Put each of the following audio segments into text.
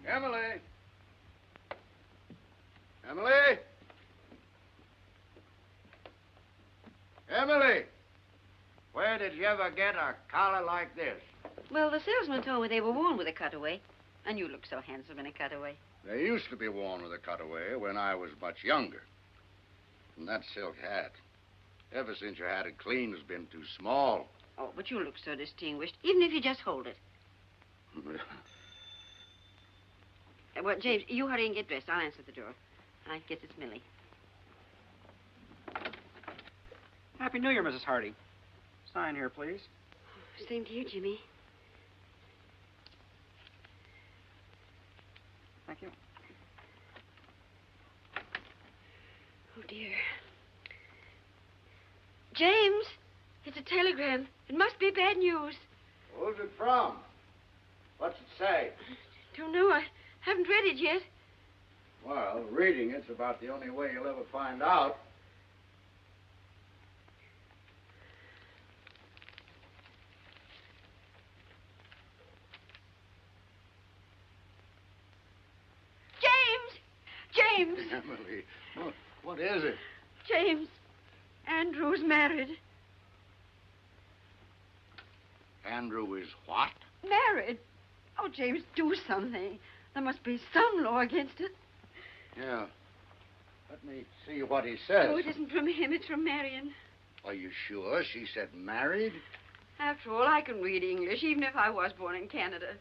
Emily! Emily! Emily! Where did you ever get a collar like this? Well, the salesman told me they were worn with a cutaway. And you look so handsome in a cutaway. They used to be worn with a cutaway when I was much younger. And that silk hat, ever since you had it clean, has been too small. Oh, but you look so distinguished, even if you just hold it. Well, James, you hurry and get dressed. I'll answer the door. I guess it's Millie. Happy New Year, Mrs. Hardy. Sign here, please. Same to you, Jimmy. Thank you. Oh, dear. James, it's a telegram. It must be bad news. Who's it from? What's it say? Don't know. I haven't read it yet. Well, reading it's about the only way you'll ever find out. James! Emily, what is it? James, Andrew's married. Andrew is what? Married? Oh, James, do something. There must be some law against it. Yeah. Let me see what he says. Oh, it isn't from him. It's from Marion. Are you sure she said married? After all, I can read English, even if I was born in Canada.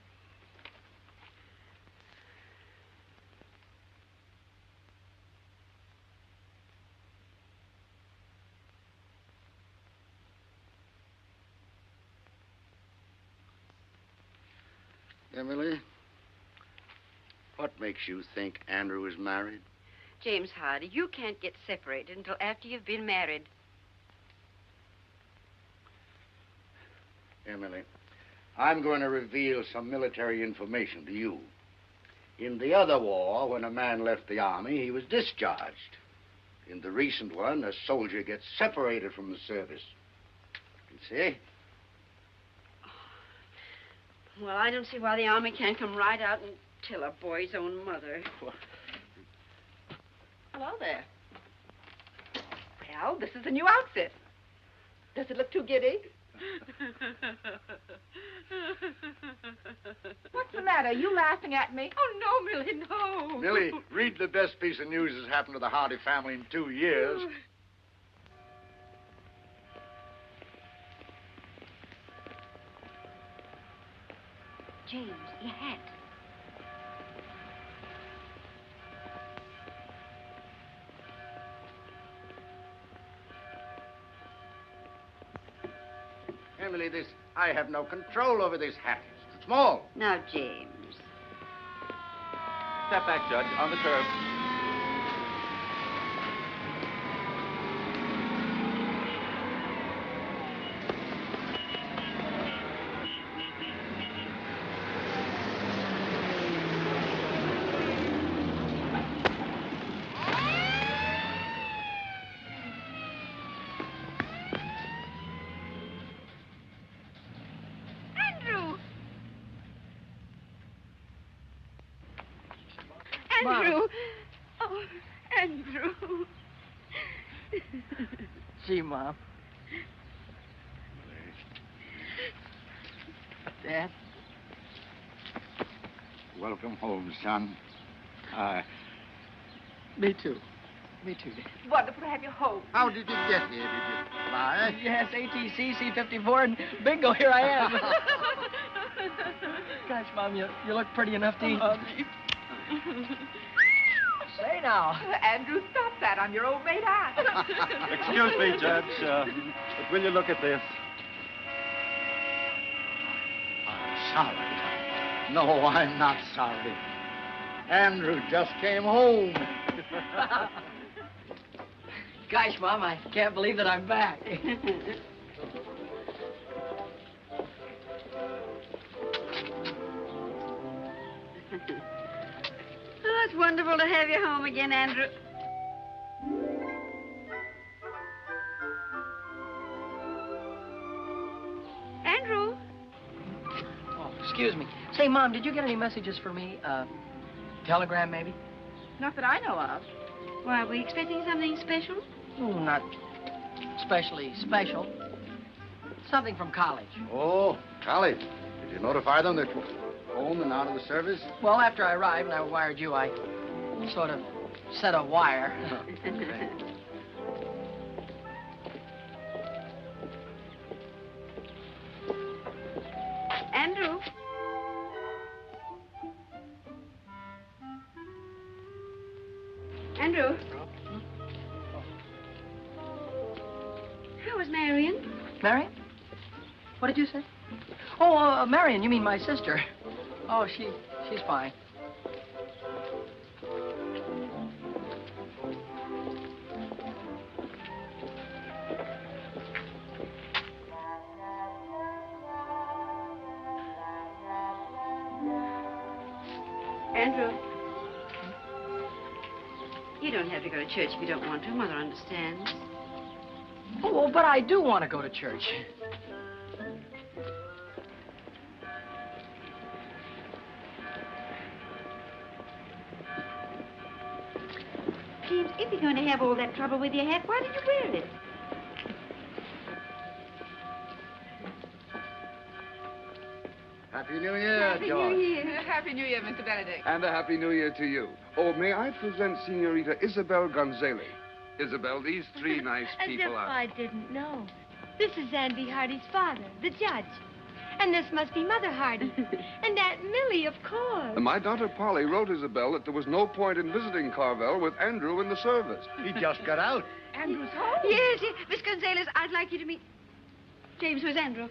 Emily, what makes you think Andrew is married? James Hardy, you can't get separated until after you've been married. Emily, I'm going to reveal some military information to you. In the other war, when a man left the army, he was discharged. In the recent one, a soldier gets separated from the service. You see? Well, I don't see why the army can't come right out and tell a boy's own mother. Hello there. Well, this is a new outfit. Does it look too giddy? What's the matter? Are you laughing at me? Oh, no, Millie, no. Millie, read the best piece of news that's happened to the Hardy family in 2 years. James, your hat. Emily, I have no control over this hat. It's too small. Now, James. Step back, Judge, on the curb. Andrew! Oh, Andrew. Gee, Mom. Dad? Welcome home, son. Me too. Me too, Dad. Wonderful to have you home. How did you get here? Did you fly? Yes, ATC, C-54, and bingo, here I am. Gosh, Mom, you look pretty enough to eat. Say now. Andrew, stop that. I'm your old maid aunt. Excuse me, Judge, but will you look at this? I'm sorry. No, I'm not sorry. Andrew just came home. Gosh, Mom, I can't believe that I'm back. Oh, it's wonderful to have you home again, Andrew. Andrew? Oh, excuse me. Say, Mom, did you get any messages for me? Telegram, maybe? Not that I know of. Why, are we expecting something special? Oh, not especially special. Something from college. Oh, college. Did you notify them that you're home and out of the service? Well, after I arrived and I wired you, I sort of set a wire. Andrew. Andrew. How was Marion? Marion? What did you say? Oh, Marion, you mean my sister. Oh, she's fine. Andrew. You don't have to go to church if you don't want to. Mother understands. Oh, but I do want to go to church. James, if you're going to have all that trouble with your hat, why did you wear it? Happy New Year, George. Happy New Year, Mr. Benedict. And a Happy New Year to you. Oh, may I present Senorita Isabel Gonzalez. Isabel, these three nice people As if are... I didn't know. This is Andy Hardy's father, the judge. And this must be Mother Hardy. And Aunt Millie, of course. My daughter Polly wrote Isabel that there was no point in visiting Carvel with Andrew in the service. He just got out. Andrew's home. Yes, Miss Gonzalez, I'd like you to meet... James, where's Andrew?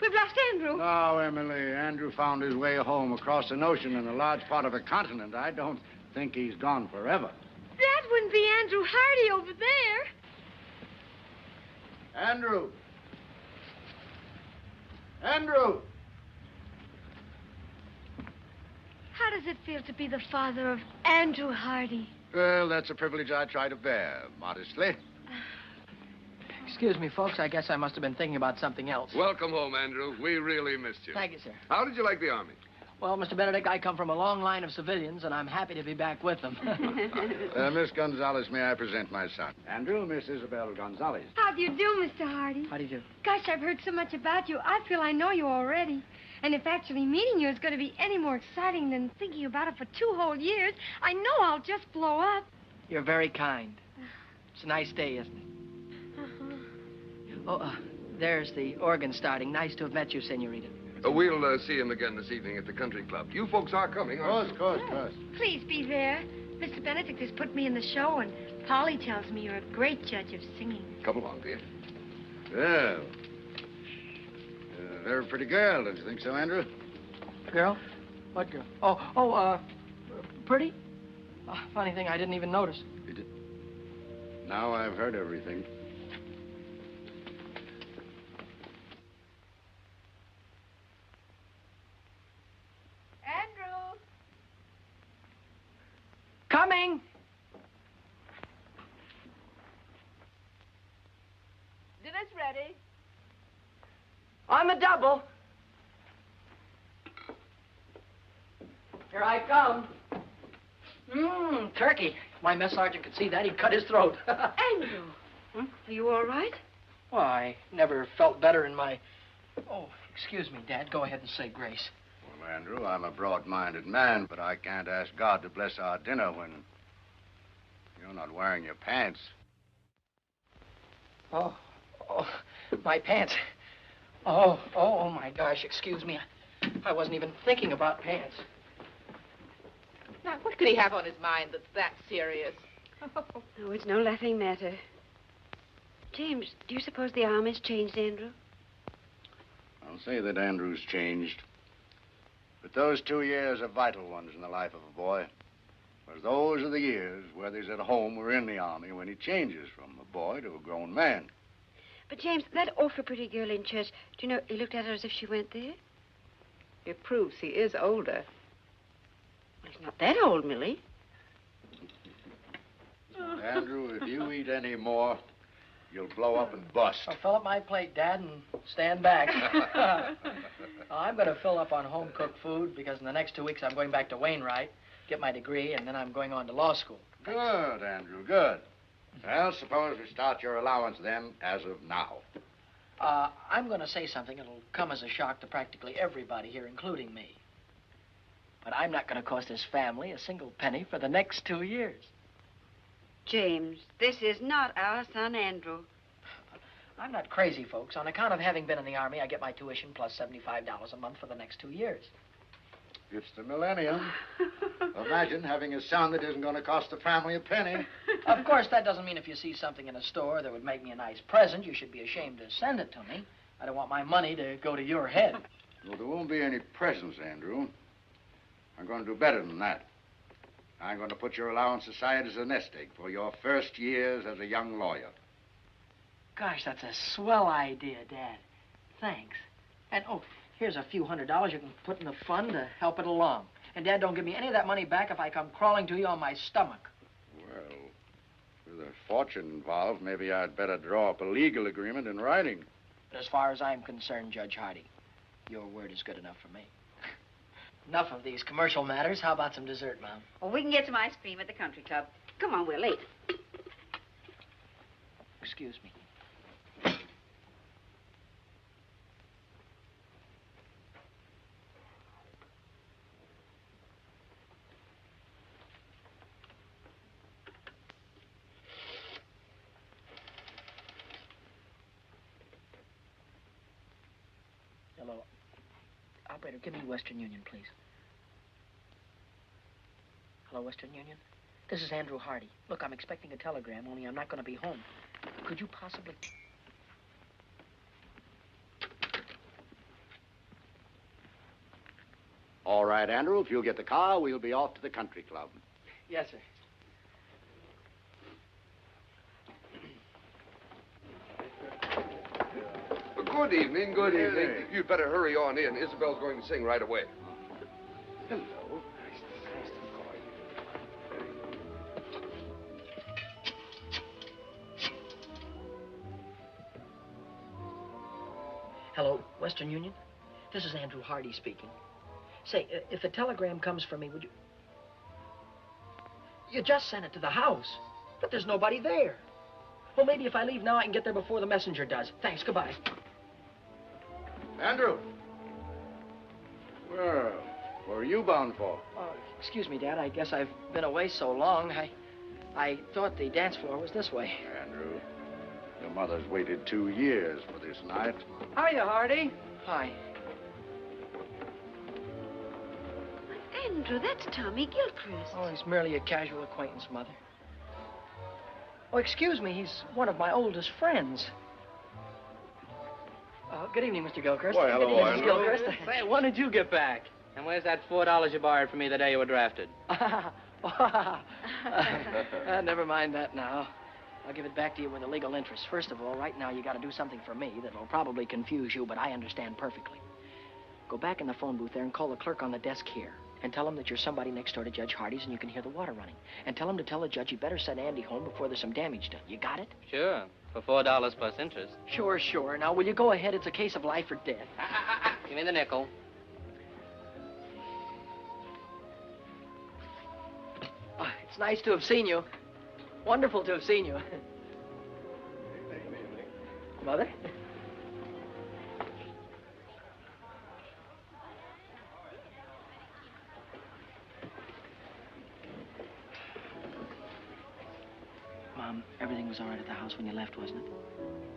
We've lost Andrew. No, Emily. Andrew found his way home across an ocean in a large part of a continent. I don't think he's gone forever. That wouldn't be Andrew Hardy over there. Andrew! Andrew! How does it feel to be the father of Andrew Hardy? Well, that's a privilege I try to bear, modestly. Excuse me, folks. I guess I must have been thinking about something else. Welcome home, Andrew. We really missed you. Thank you, sir. How did you like the Army? Well, Mr. Benedict, I come from a long line of civilians, and I'm happy to be back with them. Miss Gonzalez, may I present my son? Andrew, Miss Isabel Gonzalez. How do you do, Mr. Hardy? How do you do? Gosh, I've heard so much about you. I feel I know you already. And if actually meeting you is going to be any more exciting than thinking about it for 2 whole years, I know I'll just blow up. You're very kind. It's a nice day, isn't it? Oh, there's the organ starting. Nice to have met you, Senorita. We'll see him again this evening at the country club. You folks are coming, aren't you? Of course. Please be there. Mr. Benedict has put me in the show, and Polly tells me you're a great judge of singing. Come along, dear. Well, they're a pretty girl, don't you think so, Andrew? Girl? What girl? Pretty? Oh, funny thing, I didn't even notice. You did? Now I've heard everything. Andrew. Coming! Dinner's ready. On the double. Here I come. Turkey. My mess sergeant could see that. He'd cut his throat. Andrew. Are you all right? Well, I never felt better in my... Oh, excuse me, Dad. Go ahead and say grace. Well, Andrew, I'm a broad-minded man, but I can't ask God to bless our dinner when you're not wearing your pants. Oh, my pants. Oh, my gosh, excuse me. I wasn't even thinking about pants. Now, what could he have on his mind that's that serious? Oh, it's no laughing matter. James, do you suppose the Army's changed Andrew? I'll say that Andrew's changed. But those 2 years are vital ones in the life of a boy. Whereas those are the years, whether he's at home or in the Army, when he changes from a boy to a grown man. But, James, that awful pretty girl in church, do you know, he looked at her as if she went there? It proves he is older. Well, he's not that old, Millie. Andrew, if you eat any more, You'll blow up and bust. I'll fill up my plate, Dad, and stand back. I'm going to fill up on home-cooked food because in the next 2 weeks I'm going back to Wainwright, get my degree, and then I'm going on to law school. Good, Andrew, good. Well, suppose we start your allowance then, as of now. I'm going to say something that'll come as a shock to practically everybody here, including me. But I'm not going to cost this family a single penny for the next 2 years. James, this is not our son, Andrew. I'm not crazy, folks. On account of having been in the Army, I get my tuition plus $75 a month for the next 2 years. It's the millennium. Imagine having a son that isn't going to cost the family a penny. Of course, that doesn't mean if you see something in a store that would make me a nice present, you should be ashamed to send it to me. I don't want my money to go to your head. Well, there won't be any presents, Andrew. I'm going to do better than that. I'm going to put your allowance aside as a nest egg for your first years as a young lawyer. Gosh, that's a swell idea, Dad. Thanks. And, oh, here's a few $100s you can put in the fund to help it along. And, Dad, don't give me any of that money back if I come crawling to you on my stomach. Well, with a fortune involved, maybe I'd better draw up a legal agreement in writing. But as far as I'm concerned, Judge Hardy, your word is good enough for me. Enough of these commercial matters. How about some dessert, Mom? Oh, we can get some ice cream at the country club. Come on, we're late. Excuse me. Hello. Operator, give me Western Union, please. Hello, Western Union? This is Andrew Hardy. Look, I'm expecting a telegram, only I'm not going to be home. Could you possibly... All right, Andrew, if you'll get the car, we'll be off to the country club. Yes, sir. Good evening, good evening. You'd better hurry on in. Isabel's going to sing right away. Hello. Nice to call you. Hello, Western Union? This is Andrew Hardy speaking. Say, if a telegram comes for me, would you... You just sent it to the house, but there's nobody there. Well, maybe if I leave now, I can get there before the messenger does. Thanks, goodbye. Andrew. Well, where are you bound for? Excuse me, Dad. I guess I've been away so long. I thought the dance floor was this way. Andrew, your mother's waited 2 years for this night. Hiya, Hardy. Hi. Andrew, that's Tommy Gilchrist. Oh, he's merely a casual acquaintance, Mother. Oh, excuse me. He's one of my oldest friends. Good evening, Mr. Gilchrist. Why, hello, Good evening, Andrew. Mrs. Gilchrist. Say, when did you get back? And where's that $4 you borrowed from me the day you were drafted? Never mind that now. I'll give it back to you with a legal interest. First of all, right now you got to do something for me that will probably confuse you, but I understand perfectly. Go back in the phone booth there and call the clerk on the desk here. And tell him that you're somebody next door to Judge Hardy's and you can hear the water running. And tell him to tell the judge he better send Andy home before there's some damage done. You got it? Sure, for $4 plus interest. Sure. Now, will you go ahead? It's a case of life or death. Give me the nickel. It's nice to have seen you. Wonderful to have seen you. Mother? Mom, everything was all right at the house when you left, wasn't it?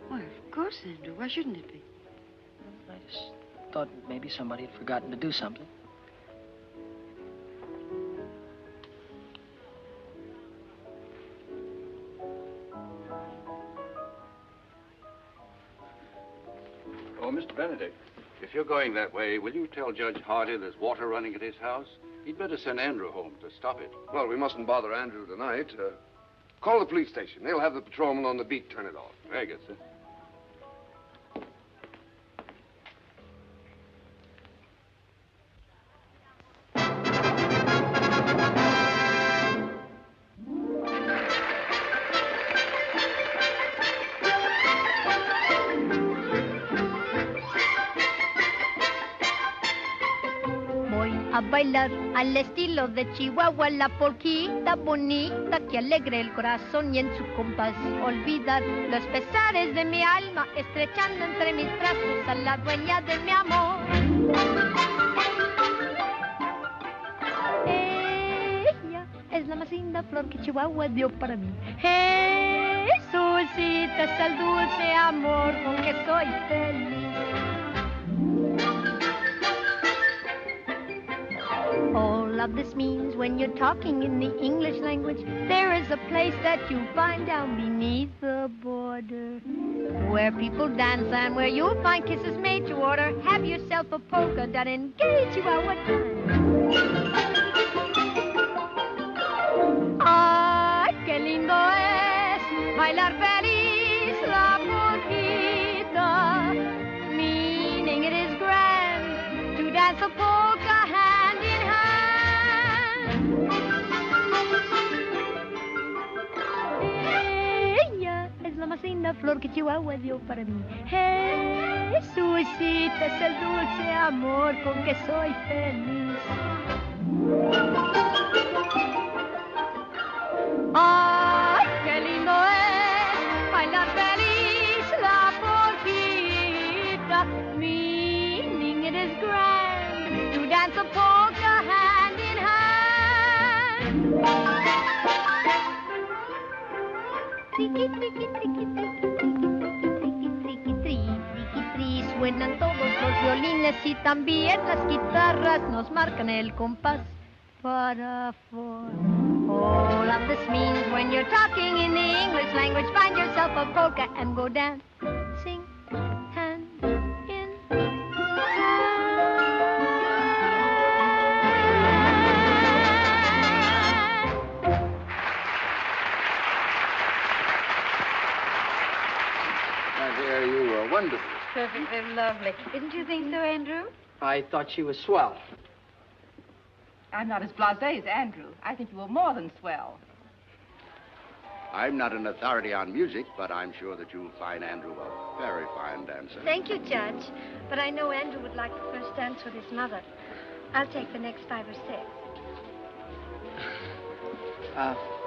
Why, of course, Andrew. Why shouldn't it be? I just thought maybe somebody had forgotten to do something. Oh, Mr. Benedict, if you're going that way, will you tell Judge Hardy there's water running at his house? He'd better send Andrew home to stop it. Well, we mustn't bother Andrew tonight. Call the police station. They'll have the patrolman on the beat turn it off. Very good, sir. bailar al estilo de Chihuahua, la polquita bonita que alegre el corazón y en su compás olvidar los pesares de mi alma, estrechando entre mis brazos a la dueña de mi amor. Ella es la más linda flor que Chihuahua dio para mí. Jesucita es el dulce amor con que soy feliz. All of this means when you're talking in the English language, there is a place that you find down beneath the border, where people dance and where you'll find kisses made to order. Have yourself a polka dot and gay Chihuahua time. Ay, qué lindo es bailar feliz la polquita, meaning it is grand to dance a polka hand in hand. Ella es la más linda flor que Chihuahua dio para mí. Jesucita es el dulce amor con que soy feliz. Ay, qué lindo es bailar feliz la polquita, meaning it is grand to dance a polka hand in hand. Triqui, triqui, triqui, triqui, triqui, triqui, triqui, triqui, suenan todos los violines y también las guitarras nos marcan el compás para four. All of this means when you're talking in the English language, find yourself a polka and go dancing hand in My dear, you were wonderful. Perfectly lovely. Didn't you think so, Andrew? I thought she was swell. I'm not as blasé as Andrew. I think you were more than swell. I'm not an authority on music, but I'm sure that you'll find Andrew a very fine dancer. Thank you, Judge. But I know Andrew would like the first dance with his mother. I'll take the next 5 or 6.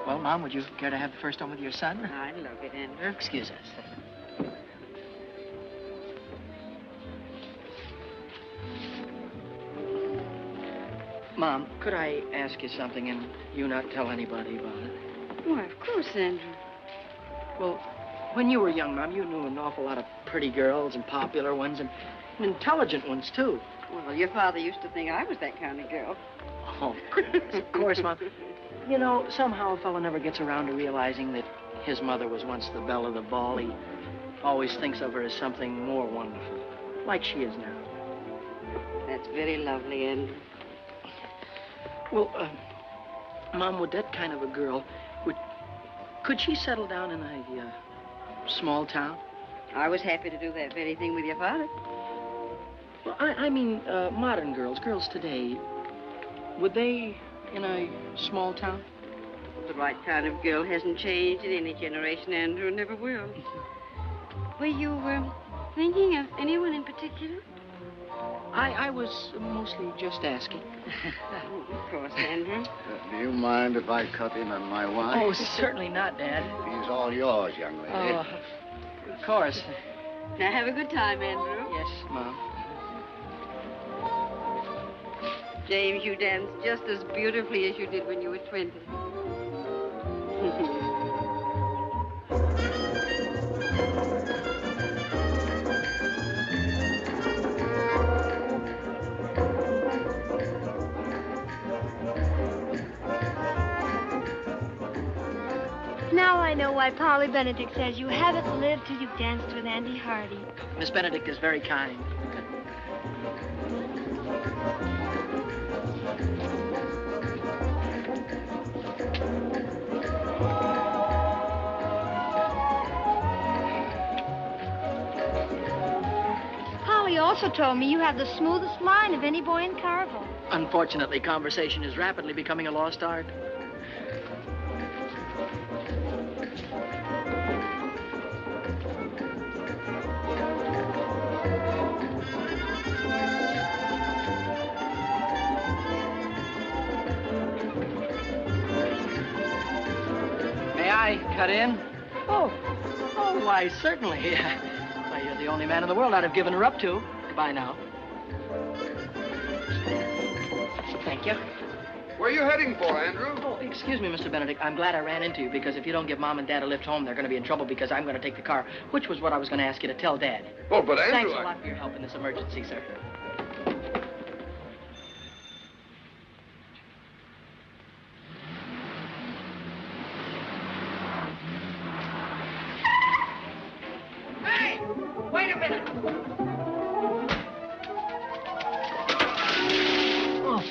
Well, Mom, would you care to have the first one with your son? I love it, Andrew. Excuse us. Mom, could I ask you something and you not tell anybody about it? Why, of course, Andrew. Well, when you were young, Mom, you knew an awful lot of pretty girls and popular ones and intelligent ones, too. Well, your father used to think I was that kind of girl. Oh, of course, Mom. You know, somehow a fellow never gets around to realizing that his mother was once the belle of the ball. He always thinks of her as something more wonderful, like she is now. That's very lovely, Andrew. Well, Mom, would that kind of a girl, could she settle down in a small town? I was happy to do that very thing with your father. Well, I mean, modern girls today, would they in a small town? The right kind of girl hasn't changed in any generation, Andrew, and never will. Were you thinking of anyone in particular? I was mostly just asking. Of course, Andrew. Do you mind if I cut in on my wine? Oh, certainly not, Dad. He's all yours, young lady. Oh, of course. Now, have a good time, Andrew. Yes, Mom. James, you danced just as beautifully as you did when you were 20. Now I know why Polly Benedict says you haven't lived till you've danced with Andy Hardy. Miss Benedict is very kind. Polly also told me you have the smoothest line of any boy in Carville. Unfortunately, conversation is rapidly becoming a lost art. I cut in? Oh, why, certainly. Why, you're the only man in the world I'd have given her up to. Goodbye now. Thank you. Where are you heading for, Andrew? Oh, excuse me, Mr. Benedict. I'm glad I ran into you, because if you don't give Mom and Dad a lift home, they're going to be in trouble because I'm going to take the car, which was what I was going to ask you to tell Dad. Oh, but Andrew... Thanks a lot for your help in this emergency, sir. Hey! Wait a minute! Oh.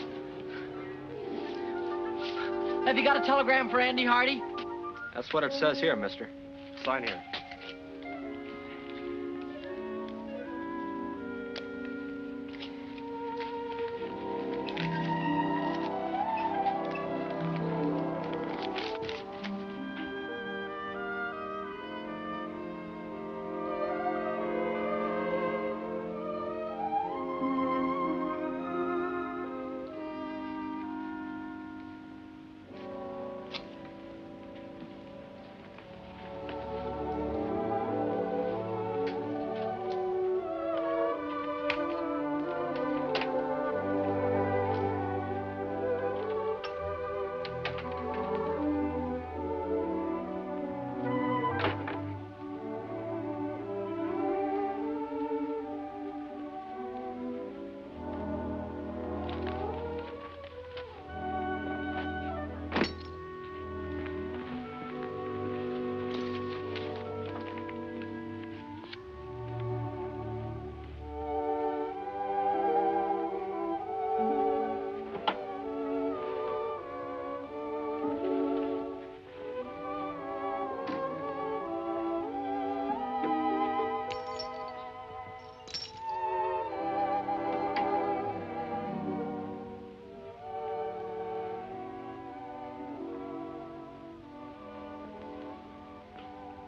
Have you got a telegram for Andy Hardy? That's what it says here, mister. Sign here.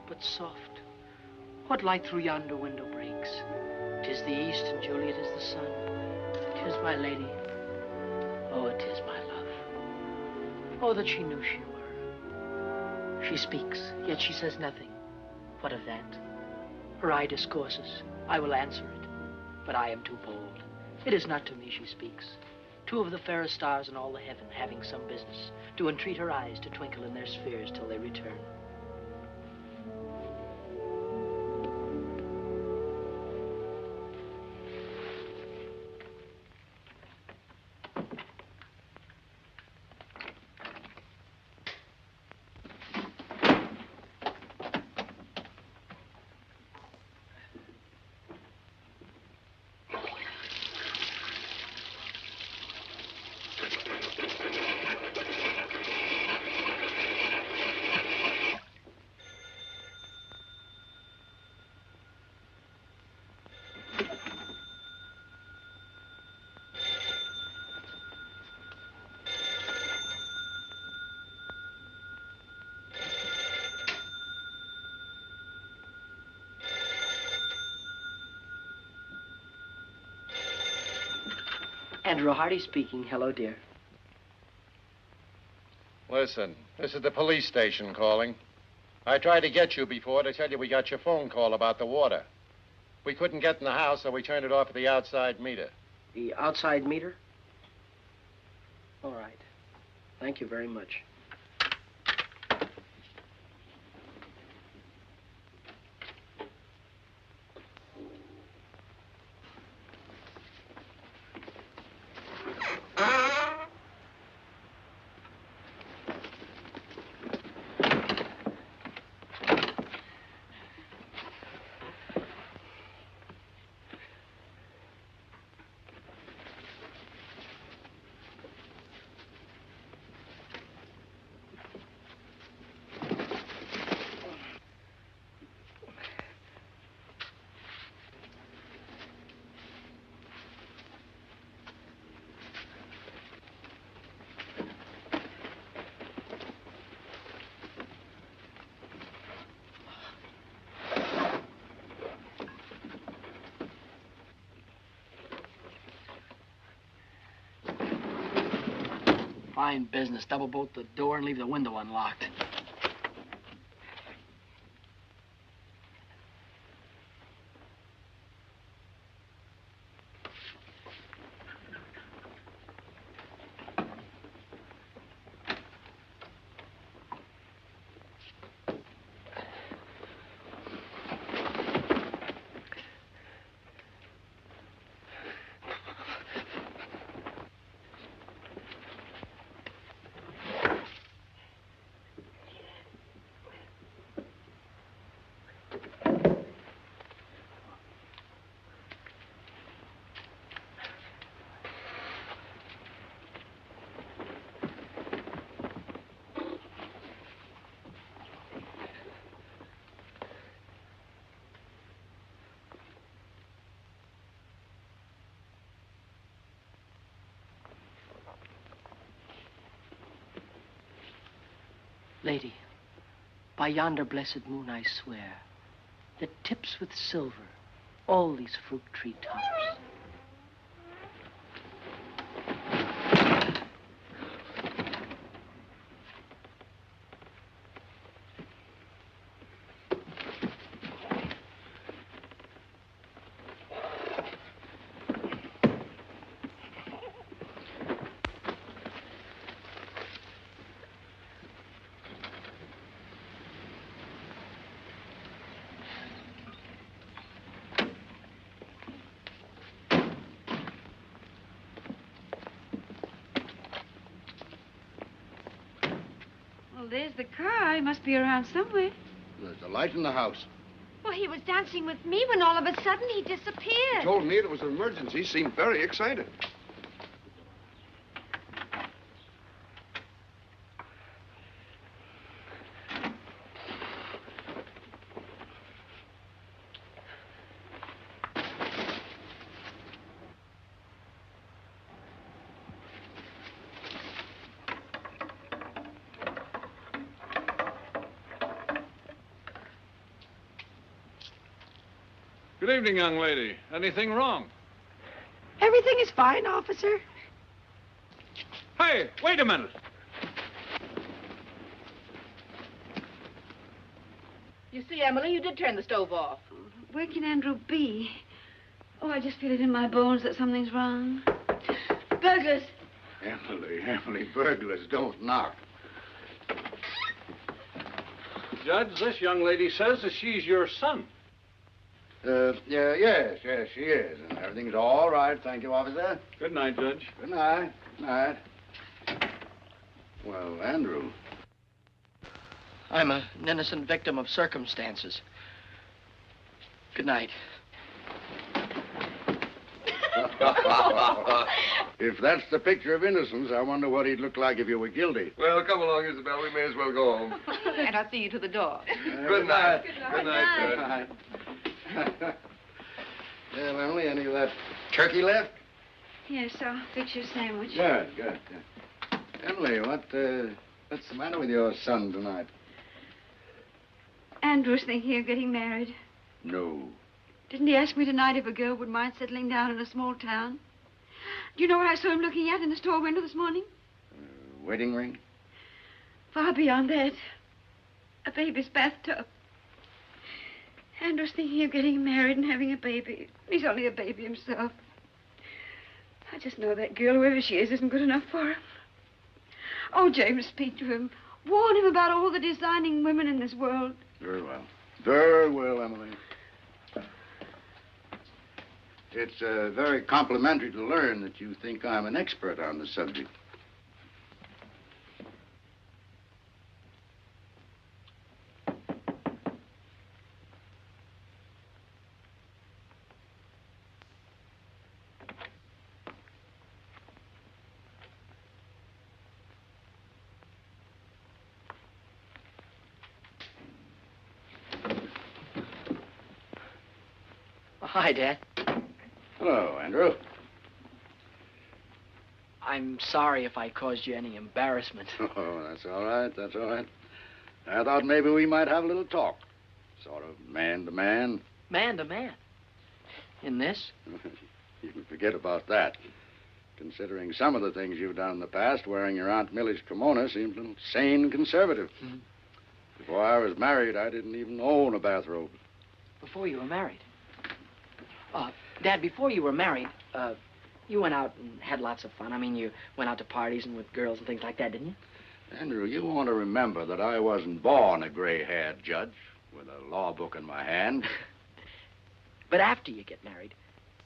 But soft, what light through yonder window breaks? 'Tis the east, and Juliet is the sun. 'Tis my lady. Oh, 'tis my love. Oh, that she knew she were. She speaks, yet she says nothing. What of that? Her eye discourses. I will answer it, but I am too bold. It is not to me she speaks. Two of the fairest stars in all the heaven, having some business, do entreat her eyes to twinkle in their spheres till they return. Andrew Hardy speaking. Hello, dear. Listen, this is the police station calling. I tried to get you before to tell you we got your phone call about the water. We couldn't get in the house, so we turned it off at the outside meter. The outside meter? All right. Thank you very much. Fine business. Double bolt the door and leave the window unlocked. Lady, by yonder blessed moon I swear, that tips with silver all these fruit tree tops. Well, there's the car. He must be around somewhere. There's a light in the house. Well, he was dancing with me when all of a sudden he disappeared. He told me it was an emergency. He seemed very excited. Good evening, young lady. Anything wrong? Everything is fine, officer. Hey, wait a minute. You see, Emily, you did turn the stove off. Where can Andrew be? Oh, I just feel it in my bones that something's wrong. Burglars! Emily, burglars don't knock. Judge, this young lady says that she's your son. Yes, she is. And everything's all right, thank you, officer. Good night, Judge. Good night. Night. Well, Andrew. I'm an innocent victim of circumstances. Good night. If that's the picture of innocence, I wonder what he'd look like if you were guilty. Well, come along, Isabel. We may as well go home. And I'll see you to the door. Good night. Good night. Well, Emily, any of that turkey left? Yes, I'll fix your sandwich. Good. Emily, what's the matter with your son tonight? Andrew's thinking of getting married. No. Didn't he ask me tonight if a girl would mind settling down in a small town? Do you know what I saw him looking at in the store window this morning? Wedding ring? Far beyond that. A baby's bathtub. Andrew's thinking of getting married and having a baby. He's only a baby himself. I just know that girl, whoever she is, isn't good enough for him. Oh, James, speak to him. Warn him about all the designing women in this world. Very well. Very well, Emily. It's very complimentary to learn that you think I'm an expert on the subject. Hi, Dad. Hello, Andrew. I'm sorry if I caused you any embarrassment. Oh, that's all right. I thought maybe we might have a little talk. Sort of man to man. Man to man? In this? You can forget about that. Considering some of the things you've done in the past, wearing your Aunt Millie's kimono seems a little sane and conservative. Mm-hmm. Before I was married, I didn't even own a bathrobe. Before you were married? Dad, before you were married, you went out and had lots of fun. I mean, you went out to parties and with girls and things like that, didn't you? Andrew, you want to remember that I wasn't born a gray-haired judge with a law book in my hand. But after you get married,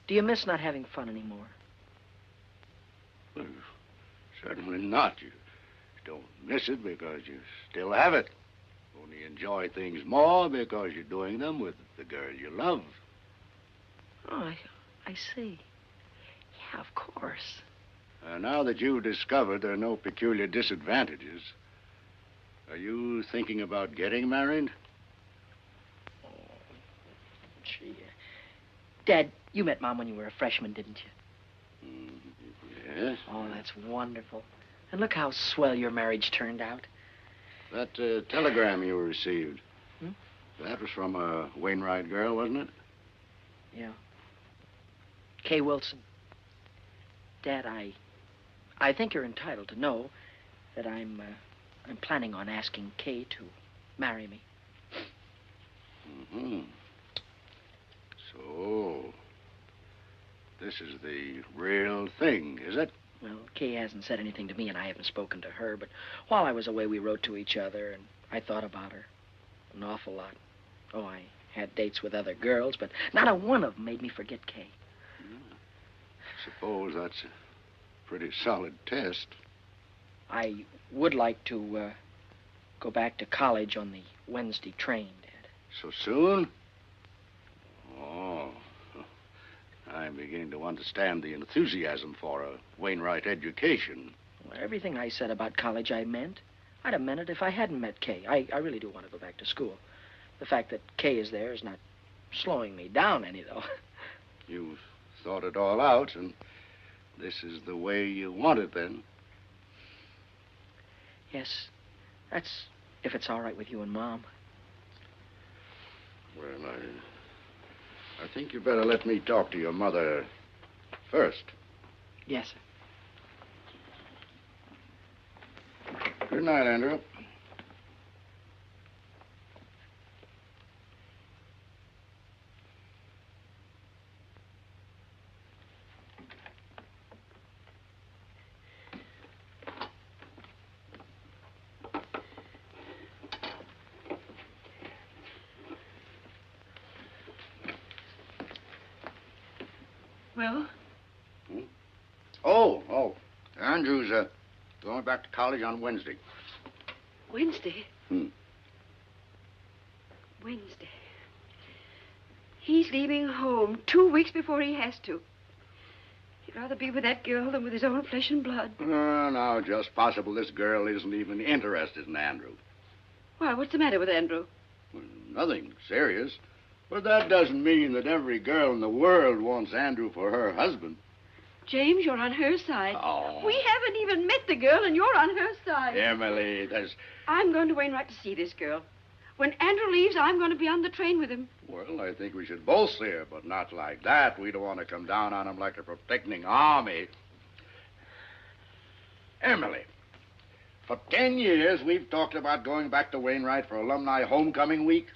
do you miss not having fun anymore? Well, certainly not. You don't miss it because you still have it. Only enjoy things more because you're doing them with the girl you love. Oh, I see. Yeah, of course. Now that you've discovered there are no peculiar disadvantages, are you thinking about getting married? Oh, gee. Dad, you met Mom when you were a freshman, didn't you? Yes. Oh, that's wonderful. And look how swell your marriage turned out. That telegram you received. That was from a Wainwright girl, wasn't it? Yeah. Kay Wilson. Dad, I think you're entitled to know that I'm planning on asking Kay to marry me. Mm-hmm. So, this is the real thing, is it? Well, Kay hasn't said anything to me, and I haven't spoken to her, but while I was away, we wrote to each other, and I thought about her an awful lot. Oh, I had dates with other girls, but not a one of them made me forget Kay. Suppose that's a pretty solid test. I would like to go back to college on the Wednesday train, Dad. So soon? Oh, I'm beginning to understand the enthusiasm for a Wainwright education. Well, everything I said about college I meant. I'd have meant it if I hadn't met Kay. I really do want to go back to school. The fact that Kay is there is not slowing me down any, though. You've thought it all out, and this is the way you want it, then? Yes, that's if it's all right with you and Mom. Well, I think you better let me talk to your mother first. Yes, sir. Good night, Andrew. Well? Oh. Andrew's going back to college on Wednesday. Wednesday? Wednesday. He's leaving home 2 weeks before he has to. He'd rather be with that girl than with his own flesh and blood. No, just possible this girl isn't even interested in Andrew. Why, what's the matter with Andrew? Well, nothing serious. But that doesn't mean that every girl in the world wants Andrew for her husband. James, you're on her side. Oh. We haven't even met the girl, and you're on her side. Emily, I'm going to Wainwright to see this girl. When Andrew leaves, I'm going to be on the train with him. Well, I think we should both see her, but not like that. We don't want to come down on him like a protecting army. Emily, for 10 years, we've talked about going back to Wainwright for alumni homecoming week.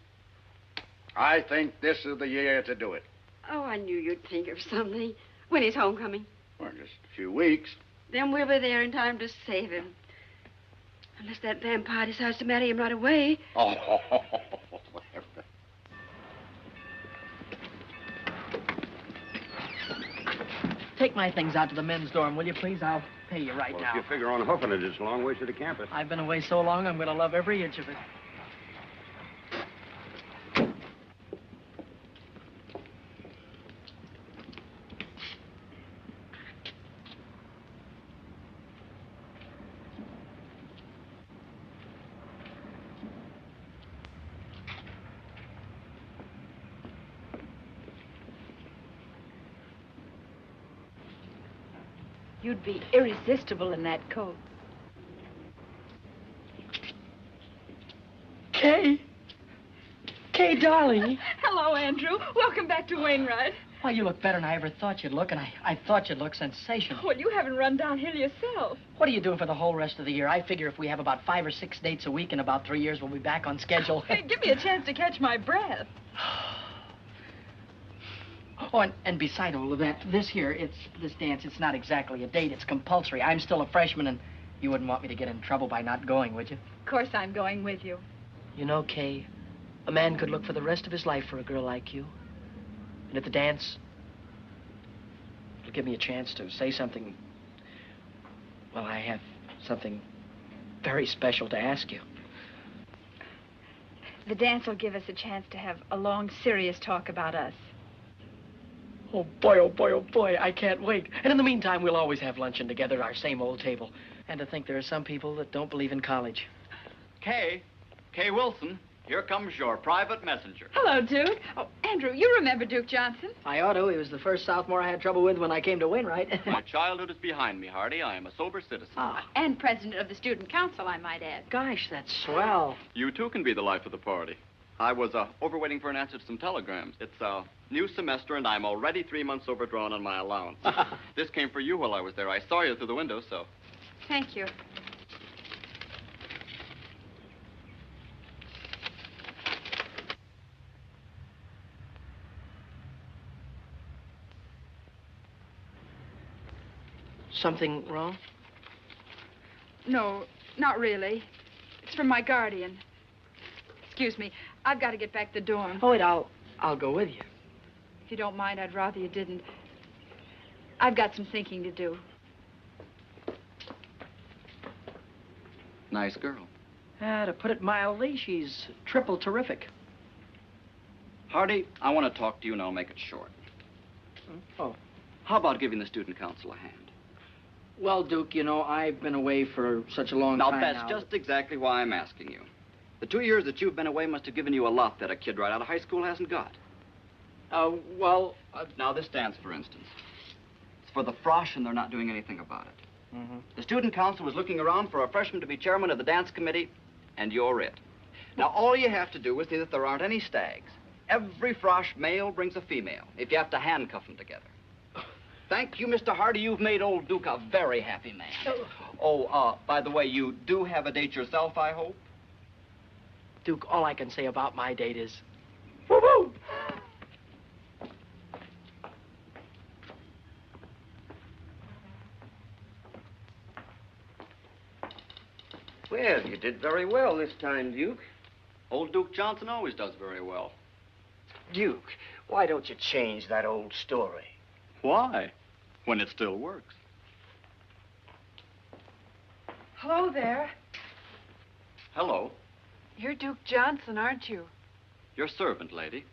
I think this is the year to do it. Oh, I knew you'd think of something. When is homecoming? Well, just a few weeks. Then we'll be there in time to save him. Unless that vampire decides to marry him right away. Oh. Take my things out to the men's dorm, will you, please? I'll pay you right now. If you figure on hoofing it, it's a long way to the campus. I've been away so long, I'm going to love every inch of it. You'd be irresistible in that coat. Kay! Kay, darling. Hello, Andrew. Welcome back to Wainwright. Why, you look better than I ever thought you'd look, and I thought you'd look sensational. Well, you haven't run downhill yourself. What are you doing for the whole rest of the year? I figure if we have about 5 or 6 dates a week in about 3 years, we'll be back on schedule. Hey, give me a chance to catch my breath. Oh, and beside all of that, this dance, it's not exactly a date. It's compulsory. I'm still a freshman, and you wouldn't want me to get in trouble by not going, would you? Of course I'm going with you. You know, Kay, a man could look for the rest of his life for a girl like you. And at the dance, it'll give me a chance to say something. Well, I have something very special to ask you. The dance will give us a chance to have a long, serious talk about us. Oh, boy, oh, boy, oh, boy, I can't wait. And in the meantime, we'll always have luncheon together at our same old table. And to think there are some people that don't believe in college. Kay Wilson. Here comes your private messenger. Hello, Duke. Oh, Andrew, you remember Duke Johnson? I ought to. He was the first sophomore I had trouble with when I came to Wainwright. My childhood is behind me, Hardy. I am a sober citizen. And president of the student council, I might add. Gosh, that's swell. You, too, can be the life of the party. I was over waiting for an answer to some telegrams. It's a new semester, and I'm already 3 months overdrawn on my allowance. This came for you while I was there. I saw you through the window, so... Thank you. Something wrong? No, not really. It's from my guardian. Excuse me. I've got to get back to the dorm. Oh, wait, I'll go with you. If you don't mind, I'd rather you didn't. I've got some thinking to do. Nice girl. To put it mildly, she's triple terrific. Hardy, I want to talk to you, and I'll make it short. Oh. How about giving the student council a hand? Well, Duke, you know, I've been away for such a long time now. That's just exactly why I'm asking you. The 2 years that you've been away must have given you a lot that a kid right out of high school hasn't got. Now, this dance, for instance. It's for the frosh, and they're not doing anything about it. Mm-hmm. The student council was looking around for a freshman to be chairman of the dance committee, and you're it. Now, all you have to do is see that there aren't any stags. Every frosh male brings a female, if you have to handcuff them together. Thank you, Mr. Hardy. You've made old Duke a very happy man. Oh, by the way, you do have a date yourself, I hope? Duke, all I can say about my date is... Woo-hoo! Well, you did very well this time, Duke. Old Duke Johnson always does very well. Duke, why don't you change that old story? Why? When it still works. Hello there. Hello. You're Duke Johnson, aren't you? Your servant, lady.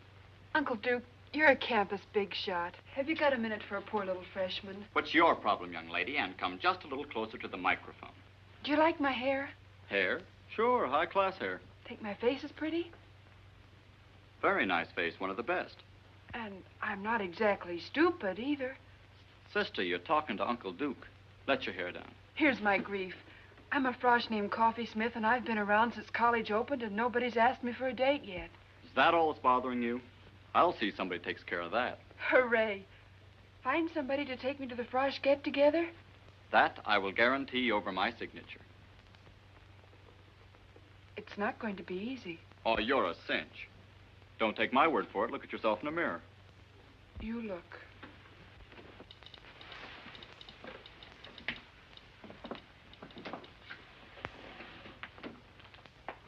Uncle Duke, you're a campus big shot. Have you got a minute for a poor little freshman? What's your problem, young lady? And come just a little closer to the microphone. Do you like my hair? Hair? Sure, high-class hair. Think my face is pretty? Very nice face, one of the best. And I'm not exactly stupid, either. Sister, you're talking to Uncle Duke. Let your hair down. Here's my grief. I'm a frosh named Coffee Smith, and I've been around since college opened, and nobody's asked me for a date yet. Is that all that's bothering you? I'll see somebody takes care of that. Hooray. Find somebody to take me to the frosh get-together? That I will guarantee over my signature. It's not going to be easy. Oh, you're a cinch. Don't take my word for it. Look at yourself in the mirror. You look.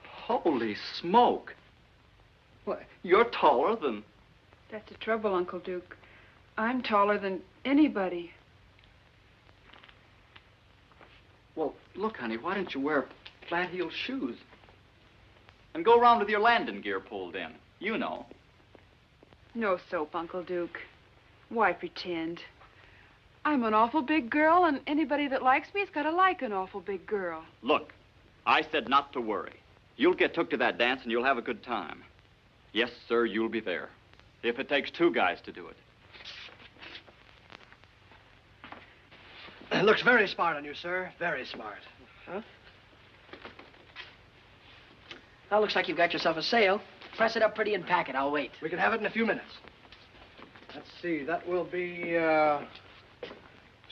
Holy smoke. Why, you're taller than... That's the trouble, Uncle Duke. I'm taller than anybody. Well, look, honey, why don't you wear flat-heeled shoes? And go around with your landing gear pulled in. You know. No soap, Uncle Duke. Why pretend? I'm an awful big girl, and anybody that likes me has got to like an awful big girl. Look, I said not to worry. You'll get took to that dance, and you'll have a good time. Yes, sir, you'll be there. If it takes 2 guys to do it. It looks very smart on you, sir. Very smart. Huh? Well, looks like you've got yourself a sale. Press it up pretty and pack it. I'll wait. We can have it in a few minutes. Let's see. That will be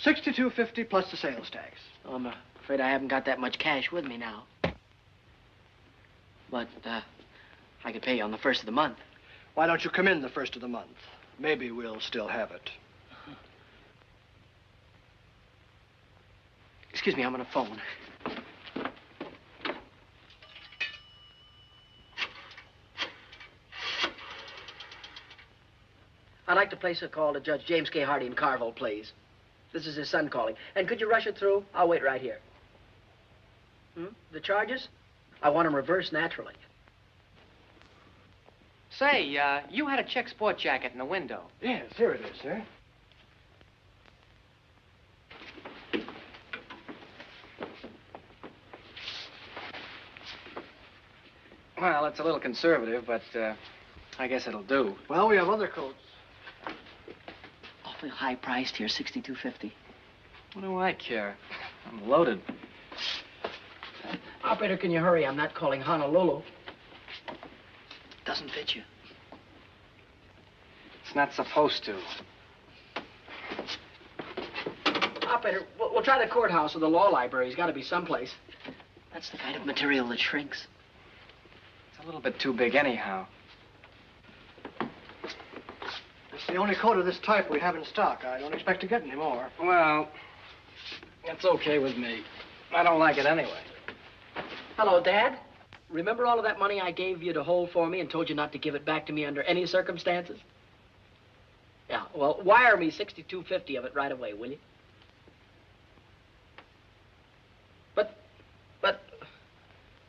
$62.50 plus the sales tax. Oh, I'm afraid I haven't got that much cash with me now. But I could pay you on the 1st of the month. Why don't you come in the 1st of the month? Maybe we'll still have it. Excuse me, I'm on a phone. I'd like to place a call to Judge James K. Hardy in Carville, please. This is his son calling. And could you rush it through? I'll wait right here. The charges? I want them reversed naturally. Say, you had a check sport jacket in the window. Yes, here it is, sir. Well, it's a little conservative, but I guess it'll do. Well, we have other coats. Awfully high priced here, $62.50. What do I care? I'm loaded. Operator, can you hurry? I'm not calling Honolulu. Doesn't fit you. It's not supposed to. Operator, we'll try the courthouse or the law library. He's got to be someplace. That's the kind of material that shrinks. It's a little bit too big anyhow. It's the only coat of this type we have in stock. I don't expect to get any more. Well, it's okay with me. I don't like it anyway. Hello, Dad. Remember all of that money I gave you to hold for me and told you not to give it back to me under any circumstances? Yeah, well, wire me $62.50 of it right away, will you?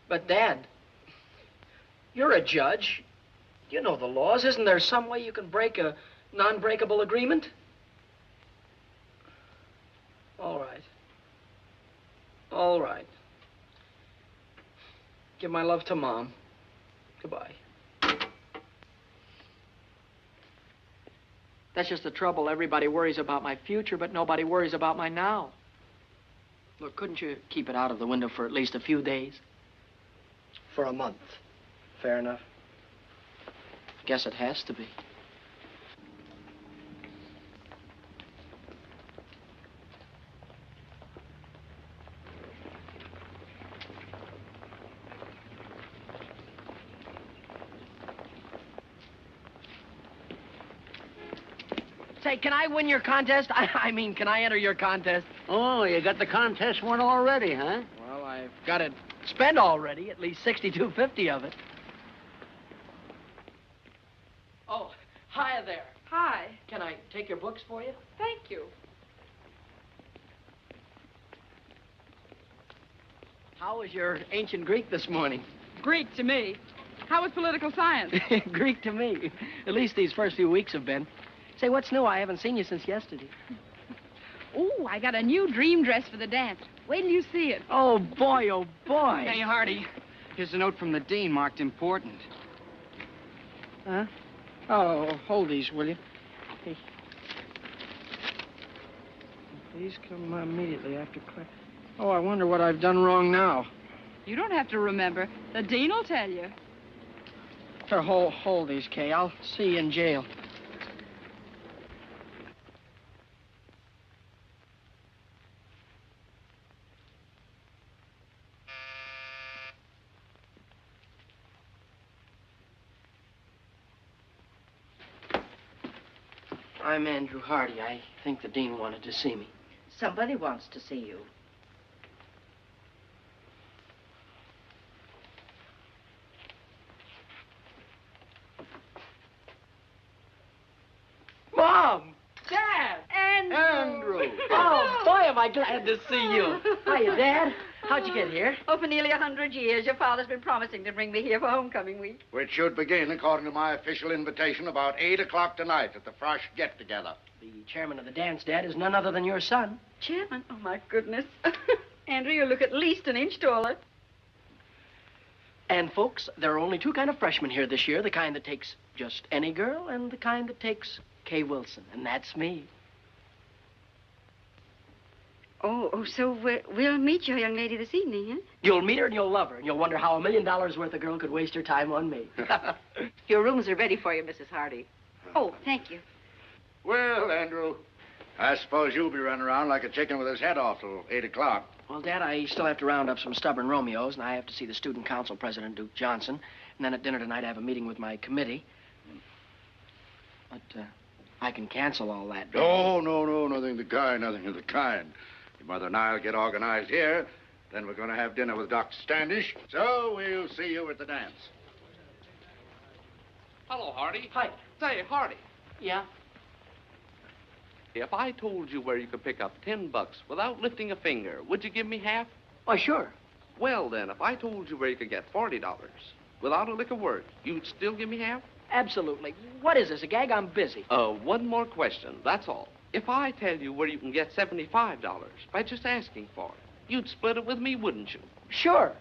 But, Dad, you're a judge. You know the laws. Isn't there some way you can break a non-breakable agreement? All right. All right. Give my love to Mom. Goodbye. That's just the trouble. Everybody worries about my future, but nobody worries about my now. Look, couldn't you keep it out of the window for at least a few days? For a month. Fair enough. Guess it has to be. Say, can I win your contest? I mean, can I enter your contest? Oh, you got the contest won already, huh? Well, I've got it spent already, at least $62.50 of it. Oh, hi there. Hi. Can I take your books for you? Thank you. How was your ancient Greek this morning? Greek to me. How was political science? Greek to me. At least these first few weeks have been. Say, what's new? I haven't seen you since yesterday. Oh, I got a new dream dress for the dance. Wait till you see it. Oh, boy, oh, boy. Hey, Hardy, here's a note from the dean marked important. Huh? Oh, hold these, will you? Hey. Please come immediately after class. Oh, I wonder what I've done wrong now. You don't have to remember. The dean will tell you. Here, hold these, Kay. I'll see you in jail. I'm Andrew Hardy. I think the dean wanted to see me. Somebody wants to see you. Mom! Dad! Andrew! Oh, boy, am I glad to see you. Hiya, Dad. How'd you get here? Oh, for nearly 100 years. Your father's been promising to bring me here for homecoming week. Which should begin, according to my official invitation, about 8 o'clock tonight at the Frosh get-together. The chairman of the dance, Dad, is none other than your son. Chairman? Oh, my goodness. Andrew, you look at least an inch taller. And, folks, there are only two kind of freshmen here this year, the kind that takes just any girl and the kind that takes Kay Wilson, and that's me. Oh, so we'll meet your young lady this evening, huh? You'll meet her and you'll love her, and you'll wonder how $1 million worth of girl could waste her time on me. Your rooms are ready for you, Mrs. Hardy. Oh, thank you. Well, Andrew, I suppose you'll be running around like a chicken with his head off till 8 o'clock. Well, Dad, I still have to round up some stubborn Romeos, and I have to see the student council president, Duke Johnson. And then at dinner tonight, I have a meeting with my committee. But I can cancel all that. No, nothing of the kind, nothing of the kind. Your mother and I'll get organized here. Then we're going to have dinner with Dr. Standish. So we'll see you at the dance. Hello, Hardy. Hi. Say, Hardy. Yeah? If I told you where you could pick up $10 without lifting a finger, would you give me half? Oh, sure. Well, then, if I told you where you could get $40 without a lick of word, you'd still give me half? Absolutely. What is this, a gag? I'm busy. One more question, that's all. If I tell you where you can get $75 by just asking for it, you'd split it with me, wouldn't you? Sure.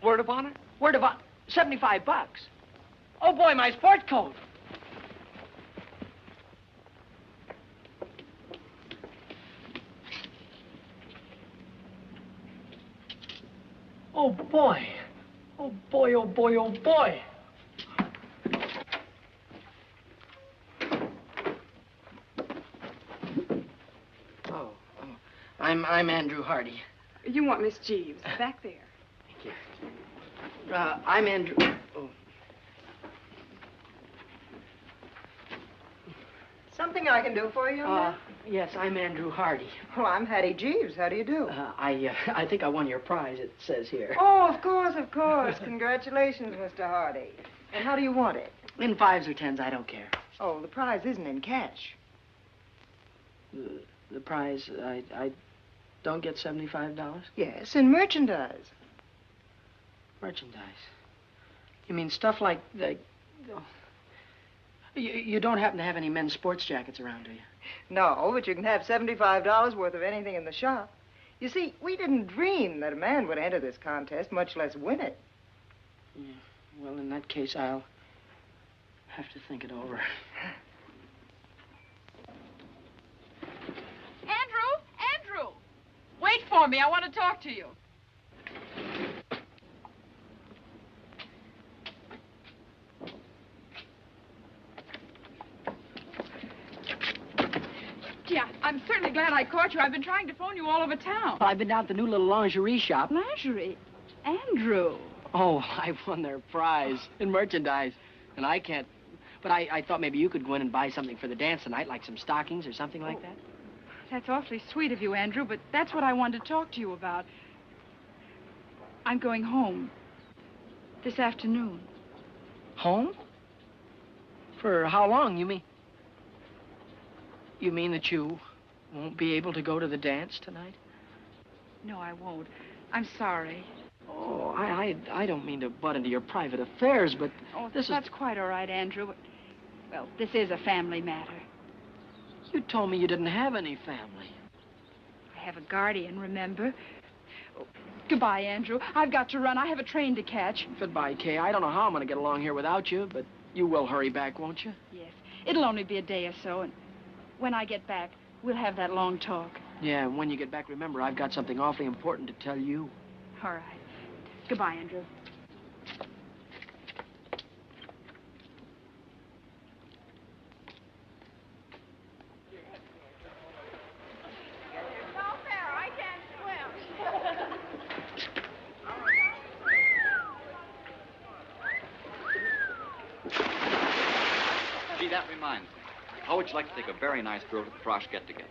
Word of honor? Word of honor. $75. Oh, boy, my sport coat. Oh, boy. Oh, boy, oh, boy, oh, boy. I'm Andrew Hardy. You want Miss Jeeves, back there. Thank you. I'm Andrew... Oh. Something I can do for you, young man? Yes, I'm Andrew Hardy. Oh, I'm Hattie Jeeves. How do you do? I think I won your prize, it says here. Oh, of course, of course. Congratulations, Mr. Hardy. And how do you want it? In 5s or 10s, I don't care. Oh, the prize isn't in cash. The prize, I don't get $75? Yes, in merchandise. Merchandise? You mean stuff like the... Oh. You don't happen to have any men's sports jackets around, do you? No, but you can have $75 worth of anything in the shop. You see, we didn't dream that a man would enter this contest, much less win it. Yeah. Well, in that case, I'll have to think it over. Andrew! Wait for me. I want to talk to you. Yeah, I'm certainly glad I caught you. I've been trying to phone you all over town. Well, I've been down at the new little lingerie shop. Lingerie? Andrew. Oh, I won their prize in merchandise. And I can't... But I thought maybe you could go in and buy something for the dance tonight, like some stockings or something like that. That's awfully sweet of you, Andrew, but that's what I wanted to talk to you about. I'm going home this afternoon. Home? For how long, you mean? You mean that you won't be able to go to the dance tonight? No, I won't. I'm sorry. Oh, I don't mean to butt into your private affairs, but that's quite all right, Andrew. But, well, this is a family matter. You told me you didn't have any family. I have a guardian, remember? Oh, goodbye, Andrew. I've got to run. I have a train to catch. Goodbye, Kay. I don't know how I'm going to get along here without you, but you will hurry back, won't you? Yes. It'll only be a day or so, and when I get back, we'll have that long talk. Yeah, and when you get back, remember, I've got something awfully important to tell you. All right. Goodbye, Andrew. Gee, that reminds me. How would you like to take a very nice girl to the Frosh get-together?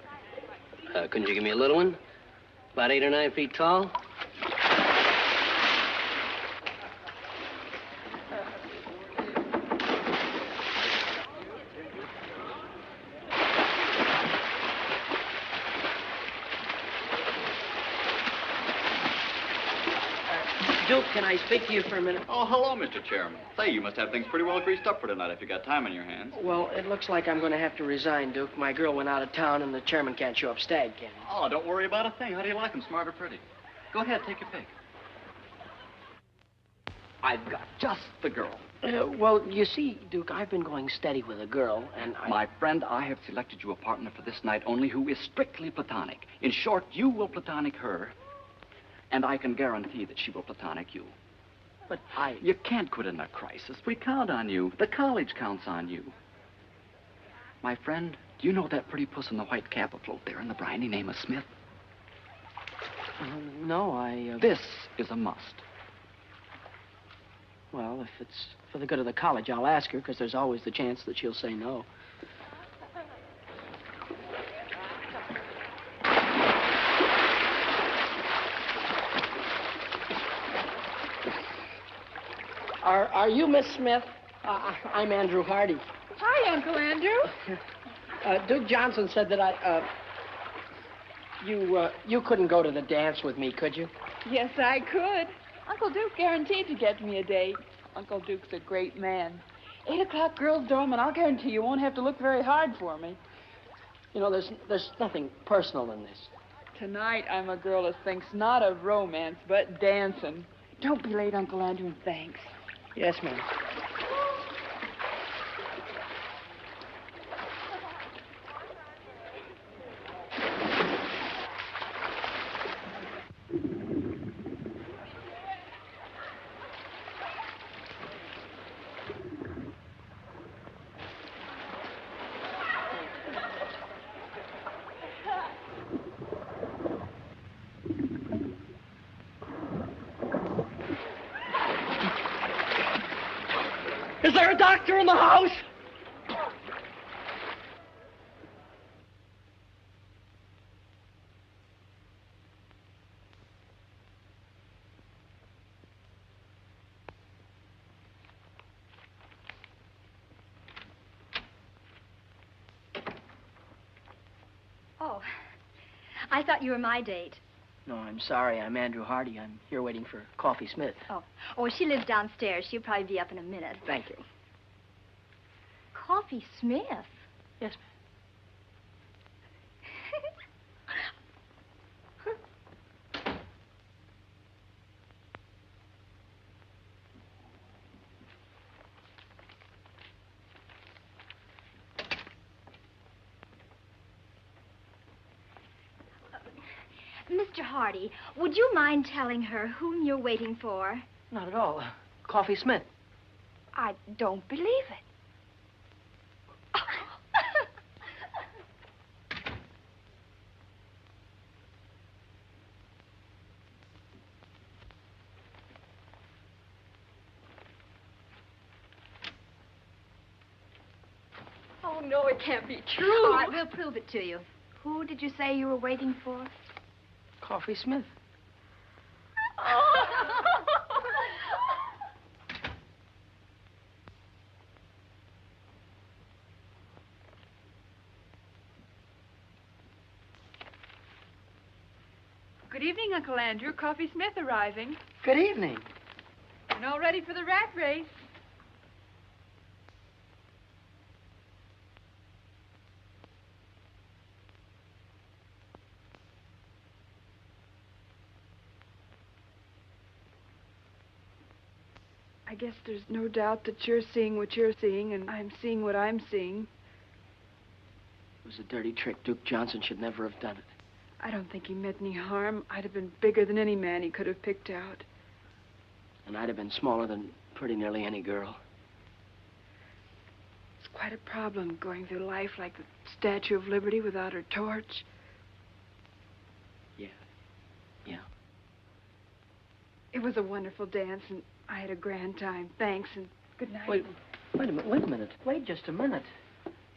Couldn't you give me a little one? About 8 or 9 feet tall? Duke, can I speak to you for a minute? Oh, hello, Mr. Chairman. Say, you must have things pretty well greased up for tonight if you got time on your hands. Well, it looks like I'm going to have to resign, Duke. My girl went out of town, and the chairman can't show up stag, can he? Oh, don't worry about a thing. How do you like them, smart or pretty? Go ahead, take your pick. I've got just the girl. Well, you see, Duke, I've been going steady with a girl, and My friend, I have selected you a partner for this night only who is strictly platonic. In short, you will platonic her, and I can guarantee that she will platonic you. But You can't quit in a crisis. We count on you. The college counts on you. My friend, do you know that pretty puss in the white cap afloat there in the briny name of Smith? No, This is a must. Well, if it's for the good of the college, I'll ask her, because there's always the chance that she'll say no. Are you Miss Smith? I'm Andrew Hardy. Hi, Uncle Andrew. Duke Johnson said that you couldn't go to the dance with me, could you? Yes, I could. Uncle Duke guaranteed to get me a date. Uncle Duke's a great man. 8 o'clock girls' dorm, and I'll guarantee you won't have to look very hard for me. You know, there's nothing personal in this. Tonight, I'm a girl that thinks not of romance, but dancing. Don't be late, Uncle Andrew, and thanks. Yes, ma'am. Is there a doctor in the house? Oh, I thought you were my date. No, I'm sorry. I'm Andrew Hardy. I'm here waiting for Coffee Smith. Oh, she lives downstairs. She'll probably be up in a minute. Thank you. Coffee Smith? Yes, Mr. Hardy, would you mind telling her whom you're waiting for? Not at all. Coffee Smith. I don't believe it. Oh, no, it can't be true. All right, we'll prove it to you. Who did you say you were waiting for? Coffee Smith. Good evening, Uncle Andrew. Coffee Smith arriving. Good evening. And all ready for the rat race. I guess there's no doubt that you're seeing what you're seeing, and I'm seeing what I'm seeing. It was a dirty trick. Duke Johnson should never have done it. I don't think he meant any harm. I'd have been bigger than any man he could have picked out. And I'd have been smaller than pretty nearly any girl. It's quite a problem going through life like the Statue of Liberty without her torch. Yeah. It was a wonderful dance, and I had a grand time. Thanks, and good night. Wait a minute. Wait just a minute.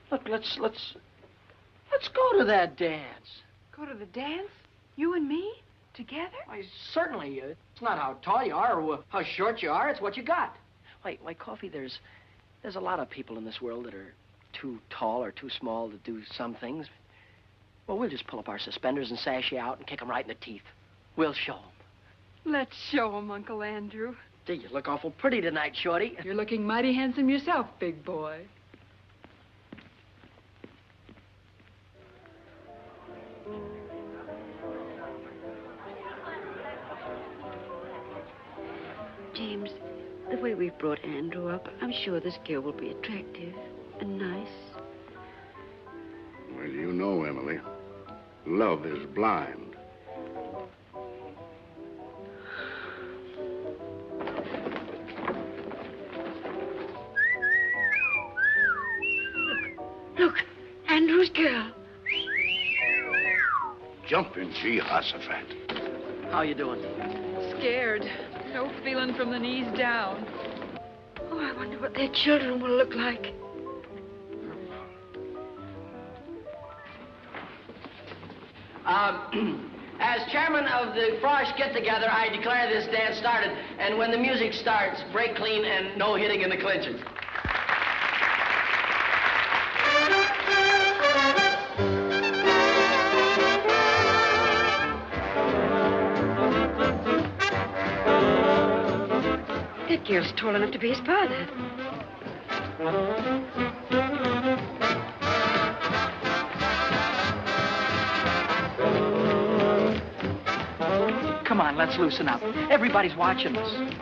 Look, let's go to that dance. Go to the dance? You and me? Together? Why, certainly. It's not how tall you are or how short you are. It's what you got. Why, Coffee, there's a lot of people in this world that are too tall or too small to do some things. Well, we'll just pull up our suspenders and sash you out and kick them right in the teeth. We'll show them. Let's show 'em, Uncle Andrew. Gee, you look awful pretty tonight, Shorty. You're looking mighty handsome yourself, big boy. James, the way we've brought Andrew up, I'm sure this girl will be attractive and nice. Well, you know, Emily, love is blind. Look, Andrew's girl. Jumping Jehoshaphat. How you doing? Scared. No feeling from the knees down. Oh, I wonder what their children will look like. As chairman of the Frosh get-together, I declare this dance started. And when the music starts, break clean and no hitting in the clinches. That girl's tall enough to be his father. Come on, let's loosen up. Everybody's watching us.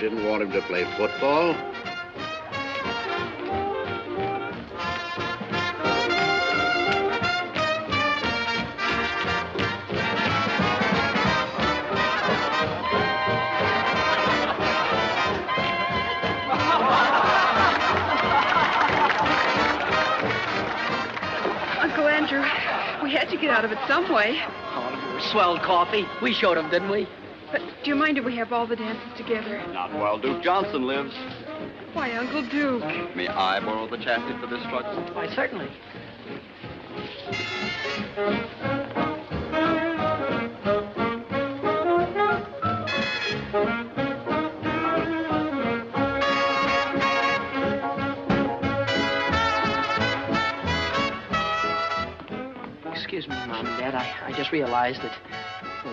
didn't want him to play football. Uncle Andrew, we had to get out of it some way. Oh, you were swelled coffee. We showed him, didn't we? But do you mind if we have all the dances together? Not while Duke Johnson lives. Why, Uncle Duke? May I borrow the chassis for this struggle? Why, certainly. Excuse me, Mom and Dad. I just realized that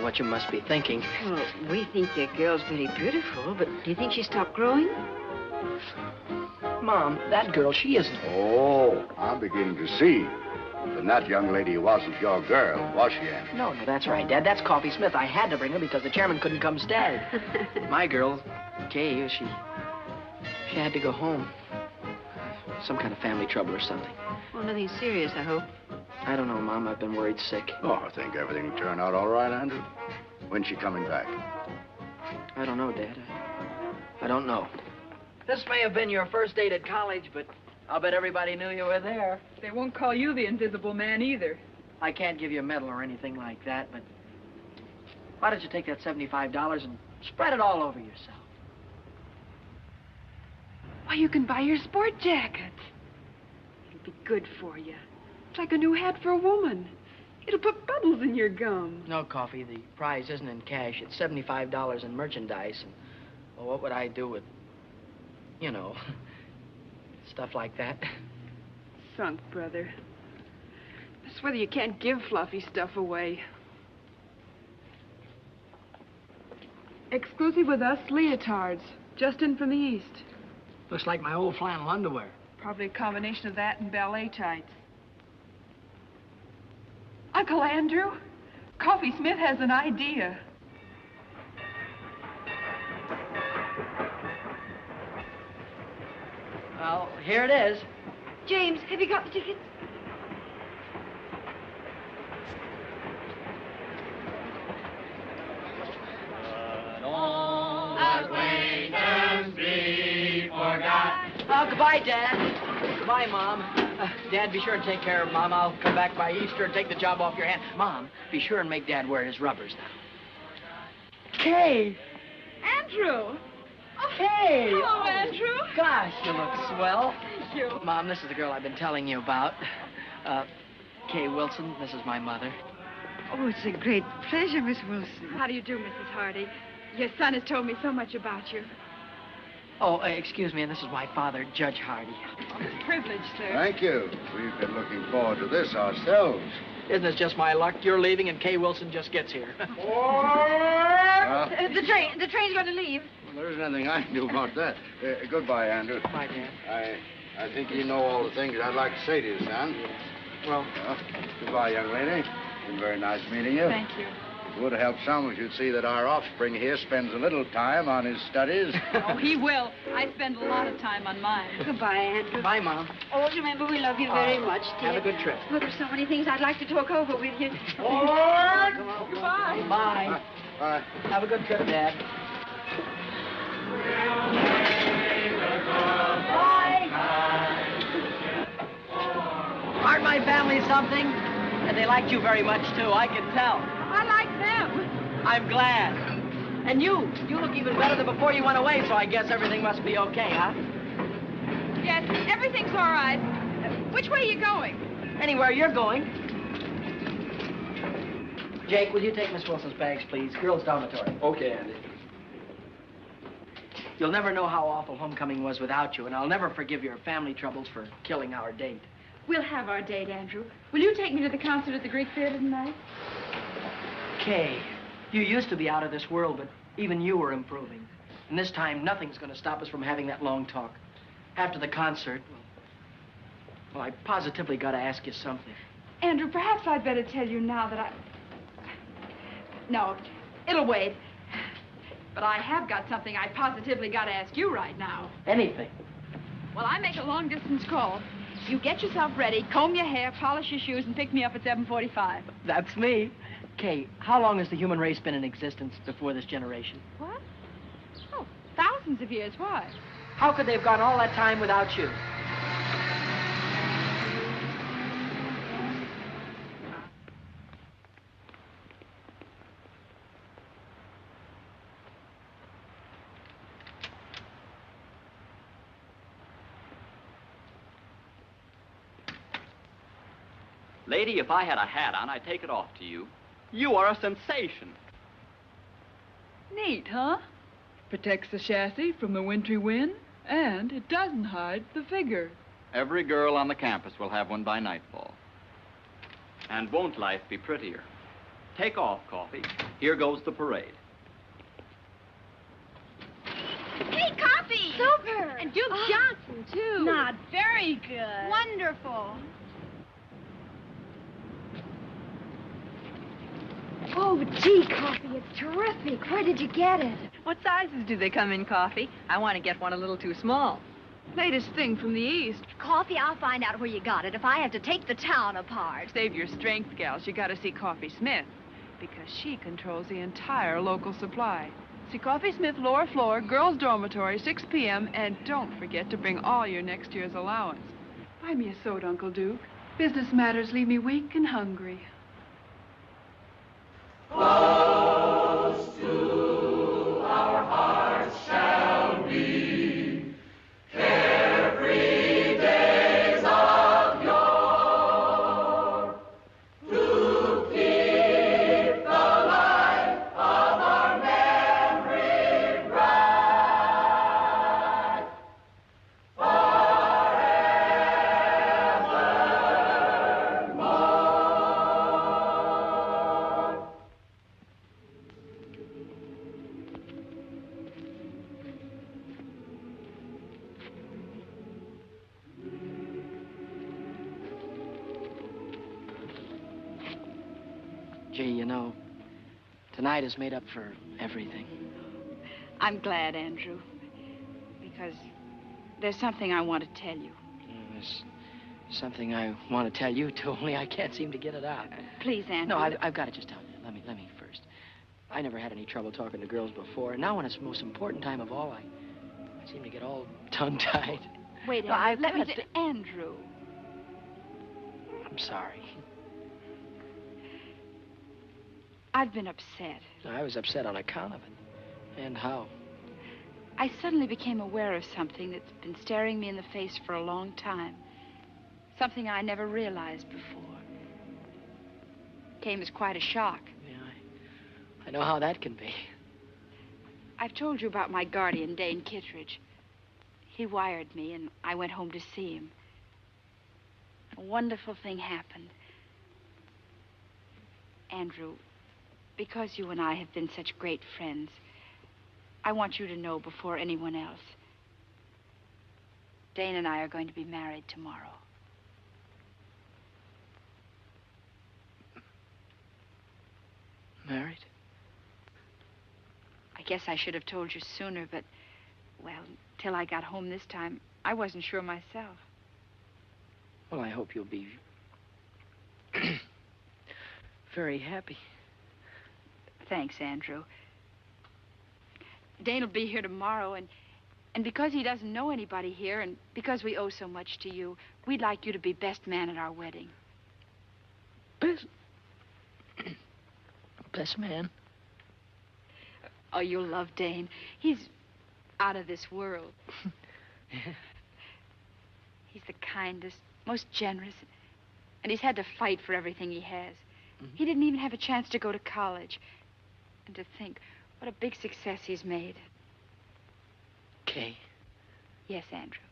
what you must be thinking. Well, we think your girl's very beautiful, but do you think she stopped growing? Mom, that girl, she isn't. Oh, I'm beginning to see. Then that young lady wasn't your girl, was she, Andy? No, that's right, Dad. That's Coffee Smith. I had to bring her because the chairman couldn't come stay. My girl, Kay, she had to go home. Some kind of family trouble or something. Well, nothing serious, I hope. I don't know, Mom. I've been worried sick. Oh, I think everything will turn out all right, Andrew. When's she coming back? I don't know, Dad. I don't know. This may have been your first date at college, but I'll bet everybody knew you were there. They won't call you the Invisible Man either. I can't give you a medal or anything like that, but why don't you take that $75 and spread it all over yourself? Why, you can buy your sport jacket. It'll be good for you. It's like a new hat for a woman. It'll put bubbles in your gum. No, Coffee. The prize isn't in cash. It's $75 in merchandise. And, well, what would I do with, you know, stuff like that? Sunk, brother. That's whether you can't give fluffy stuff away. Exclusive with us, leotards. Just in from the east. Looks like my old flannel underwear. Probably a combination of that and ballet tights. Uncle Andrew, Coffee Smith has an idea. Well, here it is. James, have you got the tickets? Oh, goodbye, Dad. Goodbye, Mom. Dad, be sure and take care of Mom. I'll come back by Easter and take the job off your hand. Mom, be sure and make Dad wear his rubbers now. Kay! Andrew! Kay! Hello, Andrew. Gosh, you look swell. Thank you. Mom, this is the girl I've been telling you about. Kay Wilson. This is my mother. Oh, it's a great pleasure, Miss Wilson. How do you do, Mrs. Hardy? Your son has told me so much about you. Oh, excuse me, and this is my father, Judge Hardy. It's a privilege, sir. Thank you. We've been looking forward to this ourselves. Isn't this just my luck? You're leaving and Kay Wilson just gets here. The train's going to leave. Well, there isn't anything I can do about that. Goodbye, Andrew. Goodbye, Dad. I think you know all the things I'd like to say to you, son. Well, goodbye, young lady. It's been very nice meeting you. Thank you. It would help some if you'd see that our offspring here spends a little time on his studies. Oh, he will. I spend a lot of time on mine. Goodbye, Andrew. Bye, Mom. Oh, remember, we love you very much, dear. Have a good trip. Well, there's so many things I'd like to talk over with you. Goodbye. Bye. Bye. Have a good trip, Dad. Bye. Aren't my family something? And they liked you very much, too. I can tell. I like them. I'm glad. And you look even better than before you went away, so I guess everything must be okay, huh? Yes, everything's all right. Which way are you going? Anywhere you're going. Jake, will you take Miss Wilson's bags, please? Girls' dormitory. Okay, Andy. You'll never know how awful homecoming was without you, and I'll never forgive your family troubles for killing our date. We'll have our date, Andrew. Will you take me to the concert at the Greek Theater tonight? Kay, you used to be out of this world, but even you were improving. And this time, nothing's going to stop us from having that long talk. After the concert, well, I positively got to ask you something. Andrew, perhaps I'd better tell you now that No, it'll wait. But I have got something I positively got to ask you right now. Anything. Well, I make a long-distance call. You get yourself ready, comb your hair, polish your shoes, and pick me up at 7:45. That's me. Kay, how long has the human race been in existence before this generation? What? Oh, thousands of years. Why? How could they have gone all that time without you? Lady, if I had a hat on, I'd take it off to you. You are a sensation. Neat, huh? Protects the chassis from the wintry wind, and it doesn't hide the figure. Every girl on the campus will have one by nightfall. And won't life be prettier? Take off, Coffee. Here goes the parade. Hey, Coffee! Super! And Duke Johnson, too. Not very good. Wonderful. Oh, gee, Coffee, it's terrific. Where did you get it? What sizes do they come in, Coffee? I want to get one a little too small. Latest thing from the East. Coffee, I'll find out where you got it if I have to take the town apart. Save your strength, gals. You got to see Coffee Smith, because she controls the entire local supply. See Coffee Smith, lower floor, girls' dormitory, 6 p.m., and don't forget to bring all your next year's allowance. Buy me a soda, Uncle Duke. Business matters leave me weak and hungry. Close to our hearts shall be carefree days of yore, to keep the light of our memory bright forevermore. Gee, you know, tonight is made up for everything. I'm glad, Andrew, because there's something I want to tell you. There's something I want to tell you, too, only I can't seem to get it out. Please, Andrew. No, I've got to just tell you. Let me first. I never had any trouble talking to girls before, and now when it's the most important time of all, I seem to get all tongue-tied. Wait, No, Andrew, I've let me got to- Andrew. I'm sorry. I've been upset. I was upset on account of it. And how? I suddenly became aware of something that's been staring me in the face for a long time. Something I never realized before. Came as quite a shock. I know how that can be. I've told you about my guardian, Dane Kittredge. He wired me, and I went home to see him. A wonderful thing happened. Andrew, because you and I have been such great friends, I want you to know before anyone else. Dane and I are going to be married tomorrow. Married? I guess I should have told you sooner, but, well, till I got home this time, I wasn't sure myself. Well, I hope you'll be very happy. Thanks, Andrew. Dane will be here tomorrow, and because he doesn't know anybody here, and because we owe so much to you, we'd like you to be best man at our wedding. Best man? Oh, you'll love Dane. He's out of this world. He's the kindest, most generous, and he's had to fight for everything he has. He didn't even have a chance to go to college. And to think what a big success he's made. Kay, Yes, Andrew.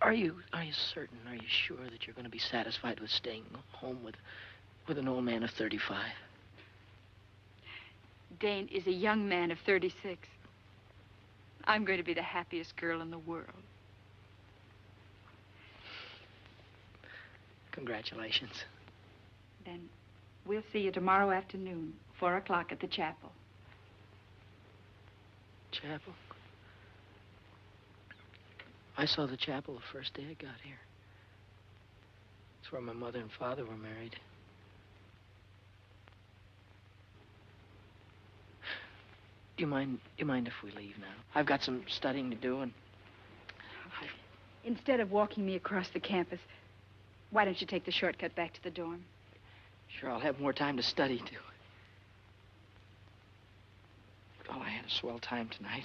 are you certain, are you sure that you're going to be satisfied with staying home with an old man of 35? Dane is a young man of 36. I'm going to be the happiest girl in the world. Congratulations. Then we'll see you tomorrow afternoon, 4 o'clock at the chapel. Chapel? I saw the chapel the first day I got here. It's where my mother and father were married. Do you mind if we leave now? I've got some studying to do, and Instead of walking me across the campus, why don't you take the shortcut back to the dorm? sure I'll have more time to study, too. Oh, I had a swell time tonight.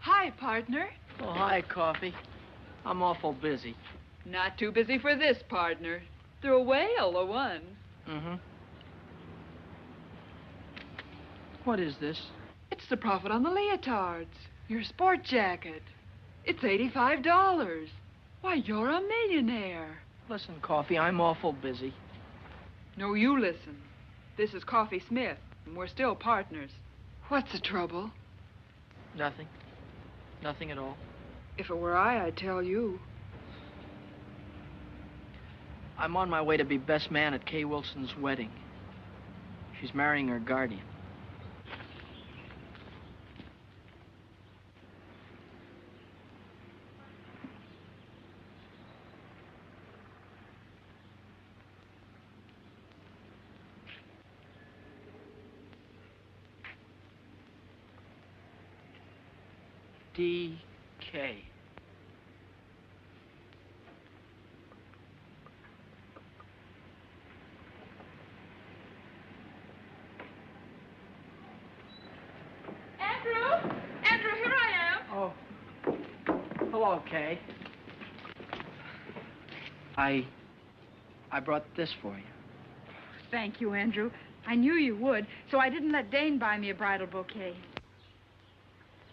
Hi, partner. Oh, hi, Coffee. I'm awful busy. Not too busy for this, partner. They're a whale, or one. Mm-hmm. What is this? It's the profit on the leotards. Your sport jacket. It's $85. Why, you're a millionaire. Listen, Coffee, I'm awful busy. No, you listen. This is Coffee Smith, and we're still partners. What's the trouble? Nothing. Nothing at all. If it were I, I'd tell you. I'm on my way to be best man at Kay Wilson's wedding. She's marrying her guardian. D.K. Andrew! Andrew, here I am. Oh. Hello, Kay. I brought this for you. Thank you, Andrew. I knew you would, so I didn't let Dane buy me a bridal bouquet.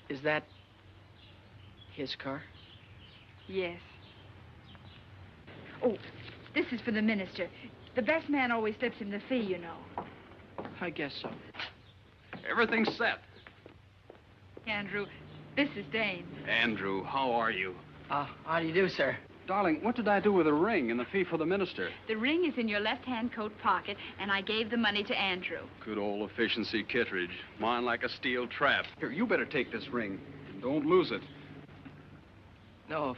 Is that his car? Yes. Oh, this is for the minister. The best man always slips him the fee, you know. I guess so. Everything's set. Andrew, this is Dane. Andrew, how are you? How do you do, sir? Darling, what did I do with the ring and the fee for the minister? The ring is in your left-hand coat pocket, and I gave the money to Andrew. Good old efficiency Kittredge. Mine like a steel trap. Here, you better take this ring. Don't lose it. No, of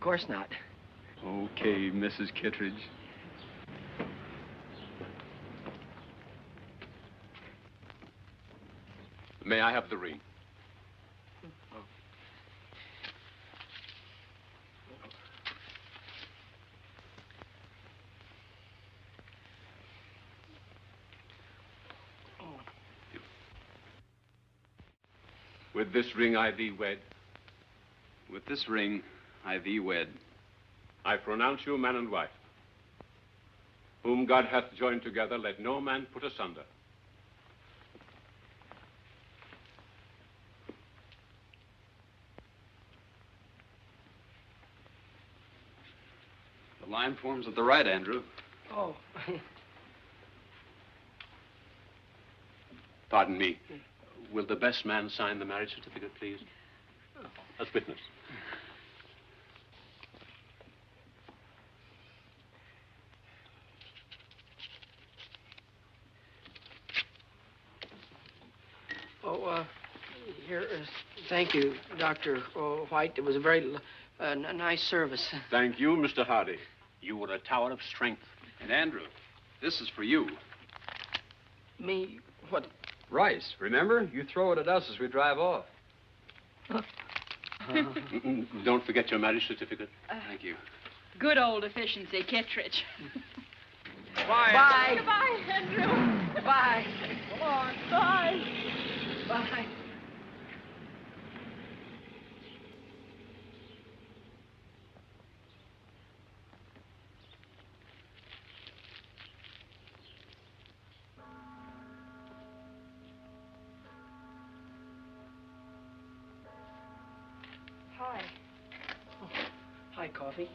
course not. Okay, Mrs. Kittredge. May I have the ring? With this ring I thee wed. With this ring I thee wed. I pronounce you man and wife. Whom God hath joined together, let no man put asunder. The line forms at the right, Andrew. Oh. Pardon me. Will the best man sign the marriage certificate, please? As witness. Here is... Thank you, Dr. White. It was a very nice service. Thank you, Mr. Hardy. You were a tower of strength. And Andrew, this is for you. Me? What? Rice, remember? You throw it at us as we drive off. Don't forget your marriage certificate. Thank you. Good old efficiency, Kittredge. Bye. Bye. Goodbye, Andrew. Bye. Come on. Bye. Bye. Hi. Oh, hi, Coffee.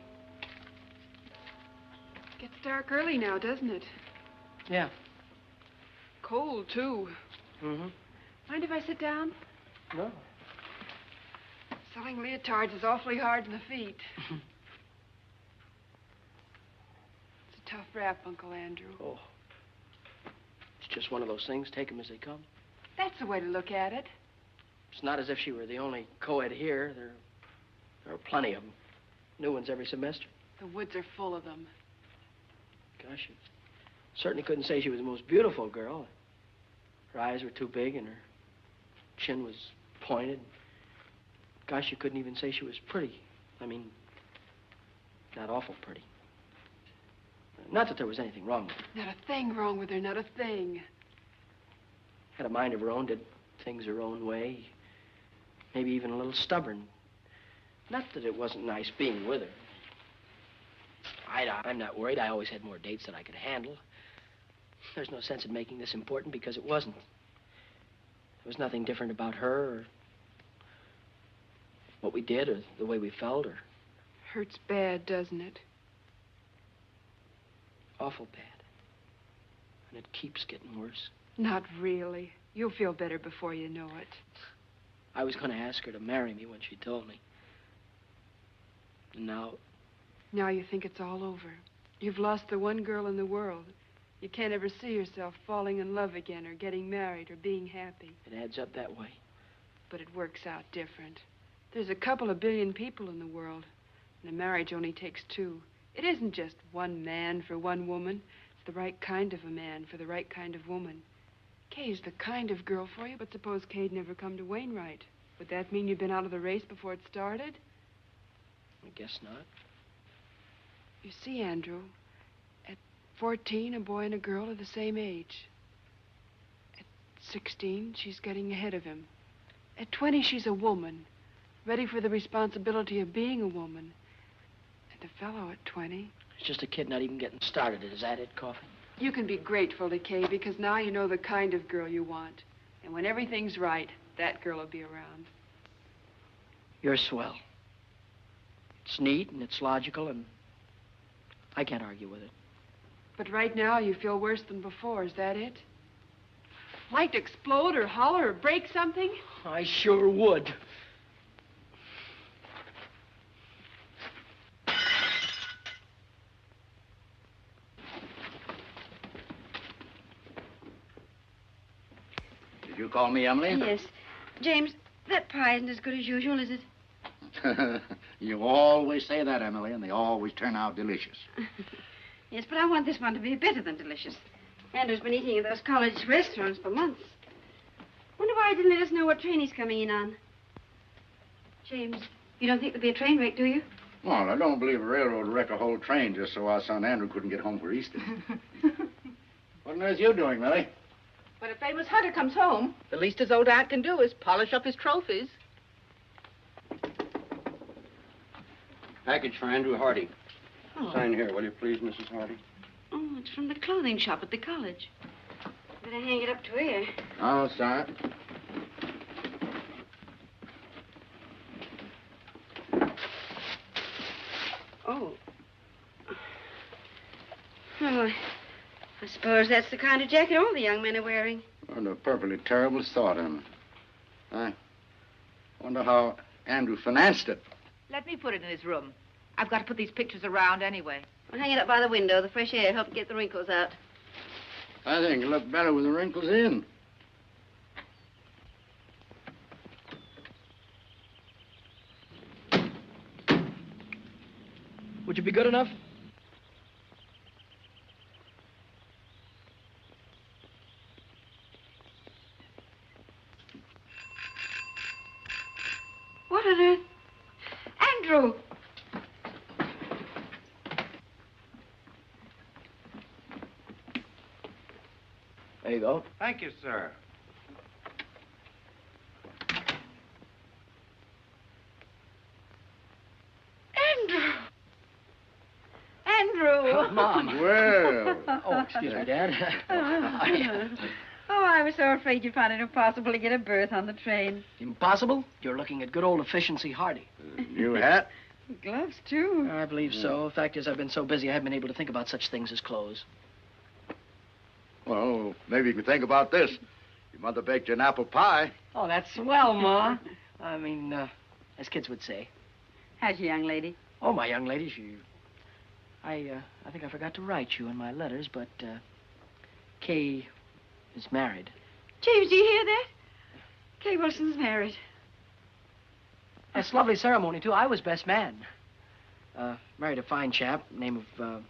Gets dark early now, doesn't it? Yeah. Cold, too. Mm-hmm. Mind if I sit down? No. Selling leotards is awfully hard on the feet. tough rap, Uncle Andrew. Oh. It's just one of those things. Take them as they come. That's the way to look at it. It's not as if she were the only co-ed here. There are plenty of them. New ones every semester. The woods are full of them. Gosh, you certainly couldn't say she was the most beautiful girl. Her eyes were too big and her chin was pointed. Gosh, you couldn't even say she was pretty. I mean, not awful pretty. Not that there was anything wrong with her. Not a thing wrong with her, not a thing. Had a mind of her own, did things her own way. Maybe even a little stubborn. Not that it wasn't nice being with her. I'm not worried. I always had more dates than I could handle. There's no sense in making this important because it wasn't. There was nothing different about her or what we did or the way we felt or... Hurts bad, doesn't it? Awful bad. And it keeps getting worse. Not really. You'll feel better before you know it. I was going to ask her to marry me when she told me. And now... Now you think it's all over. You've lost the one girl in the world. You can't ever see yourself falling in love again or getting married or being happy. It adds up that way. But it works out different. There's a couple of billion people in the world, and a marriage only takes two. It isn't just one man for one woman. It's the right kind of a man for the right kind of woman. Kay's the kind of girl for you, but suppose Kay'd never come to Wainwright. Would that mean you'd been out of the race before it started? I guess not. You see, Andrew, at 14, a boy and a girl are the same age. At 16, she's getting ahead of him. At 20, she's a woman, ready for the responsibility of being a woman. And the fellow at 20... It's just a kid not even getting started. Is that it, Coffee? You can be grateful to Kay because now you know the kind of girl you want. And when everything's right, that girl will be around. You're swell. It's neat and it's logical and I can't argue with it. But right now you feel worse than before, is that it? Like to explode or holler or break something? I sure would. Did you call me, Emily? Yes. James, that pie isn't as good as usual, is it? You always say that, Emily, and they always turn out delicious. Yes, but I want this one to be better than delicious. Andrew's been eating at those college restaurants for months. Wonder why he didn't let us know what train he's coming in on. James, you don't think there'll be a train wreck, do you? Well, I don't believe a railroad would wreck a whole train just so our son Andrew couldn't get home for Easter. What on earth are you doing, Millie? When a famous hunter comes home, the least his old aunt can do is polish up his trophies. Package for Andrew Hardy. Oh. Sign here, will you please, Mrs. Hardy? Oh, it's from the clothing shop at the college. Better hang it up to here. I'll sign. Oh. Well, I suppose that's the kind of jacket all the young men are wearing. What a perfectly terrible thought, Emma. I wonder how Andrew financed it. Let me put it in his room. I've got to put these pictures around anyway. Well, hang it up by the window. The fresh air helps get the wrinkles out. I think it'll look better with the wrinkles in. Would you be good enough? What on earth? Andrew! There you go. Thank you, sir. Andrew! Mom. Well. Oh, excuse me, Dad. Oh, I was so afraid you'd find it impossible to get a berth on the train. Impossible? You're looking at good old efficiency Hardy. New hat? Gloves, too. I believe so. The fact is, I've been so busy, I haven't been able to think about such things as clothes. Well, maybe you could think about this. Your mother baked you an apple pie. Oh, that's swell, Ma. I mean, as kids would say. How's your young lady? Oh, my young lady, she I think I forgot to write you in my letters, but, Kay is married. James, do you hear that? Kay Wilson's married. That's a lovely ceremony, too. I was best man. Married a fine chap, name of,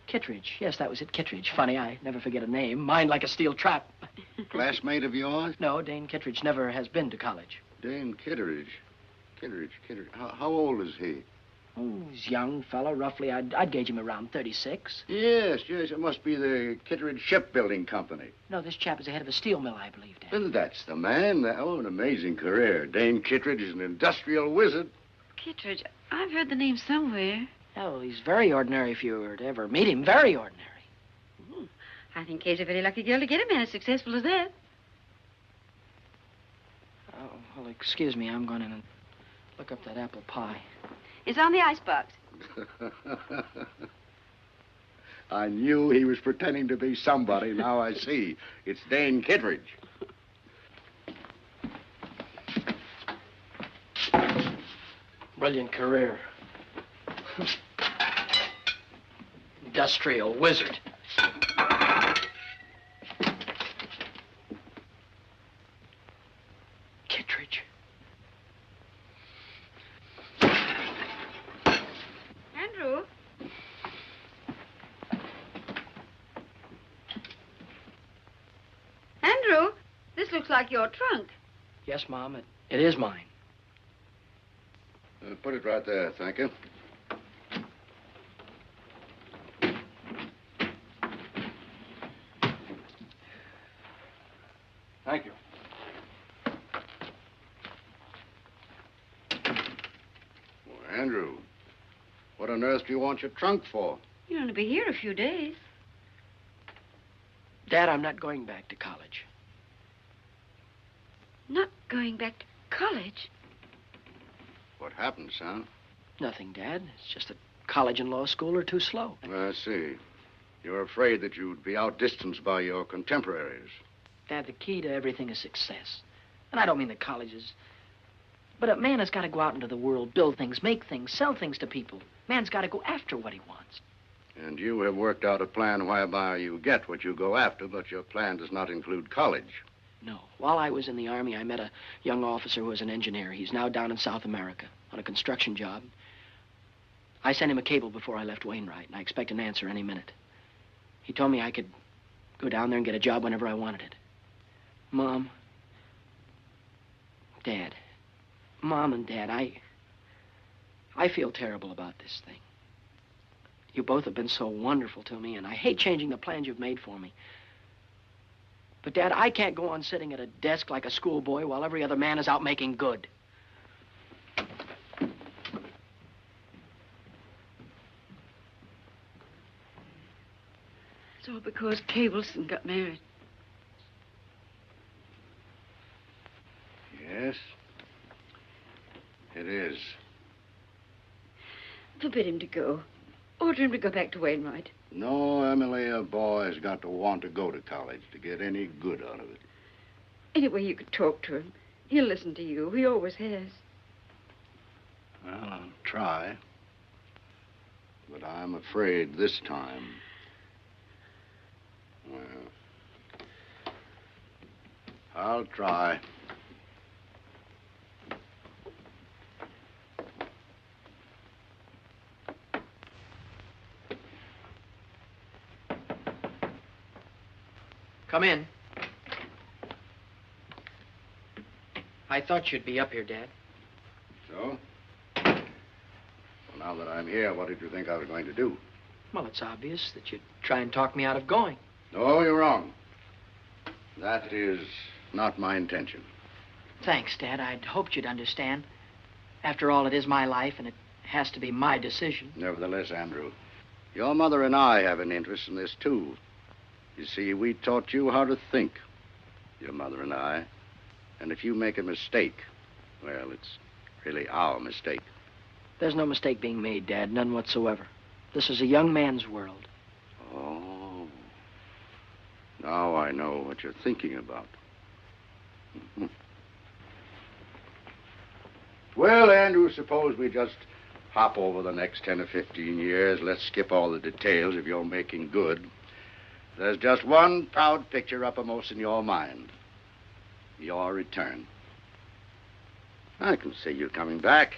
Kittredge. Yes, that was it, Kittredge. Funny, I never forget a name. Mind like a steel trap. Classmate of yours? No, Dane Kittredge never has been to college. Dane Kittredge. Kittredge. How old is he? Oh, he's a young fellow, roughly. I'd gauge him around 36. Yes. It must be the Kittredge Shipbuilding Company. No, this chap is the head of a steel mill, I believe, Dad. Well, that's the man. Oh, an amazing career. Dane Kittredge is an industrial wizard. Kittredge, I've heard the name somewhere. Oh, he's very ordinary if you were to ever meet him. Very ordinary. I think Kay's a very lucky girl to get a man as successful as that. Oh, well, excuse me. I'm going in and look up that apple pie. It's on the icebox. I knew he was pretending to be somebody. Now I see. It's Dane Kittredge. Brilliant career. Industrial wizard. Kittredge. Andrew? Andrew, this looks like your trunk. Yes, Mom, it is mine. Put it right there, thank you. Thank you. Well, Andrew, what on earth do you want your trunk for? You're going to be here a few days. Dad, I'm not going back to college. Not going back to college? What happened, son? Nothing, Dad. It's just that college and law school are too slow. I see. You're afraid that you'd be outdistanced by your contemporaries. Dad, the key to everything is success. And I don't mean the colleges. But a man has got to go out into the world, build things, make things, sell things to people. Man's got to go after what he wants. And you have worked out a plan whereby you get what you go after, but your plan does not include college. No. While I was in the Army, I met a young officer who was an engineer. He's now down in South America on a construction job. I sent him a cable before I left Wainwright, and I expect an answer any minute. He told me I could go down there and get a job whenever I wanted it. Mom, Dad, Mom and Dad, I feel terrible about this thing. You both have been so wonderful to me, and I hate changing the plans you've made for me. But, Dad, I can't go on sitting at a desk like a schoolboy while every other man is out making good. It's all because Kay Wilson got married. Yes, it is. Forbid him to go. Order him to go back to Wainwright. No, Emily, a boy's got to want to go to college to get any good out of it. Anyway, you could talk to him. He'll listen to you. He always has. Well, I'll try. But I'm afraid this time... Well, I'll try. Come in. I thought you'd be up here, Dad. So? Well, now that I'm here, what did you think I was going to do? Well, it's obvious that you'd try and talk me out of going. No, you're wrong. That is not my intention. Thanks, Dad. I'd hoped you'd understand. After all, it is my life, and it has to be my decision. Nevertheless, Andrew, your mother and I have an interest in this, too. You see, we taught you how to think, your mother and I. And if you make a mistake, well, it's really our mistake. There's no mistake being made, Dad, none whatsoever. This is a young man's world. Oh. Now I know what you're thinking about. Well, Andrew, suppose we just pop over the next 10 or 15 years. Let's skip all the details if you're making good. There's just one proud picture uppermost in your mind. Your return. I can see you coming back.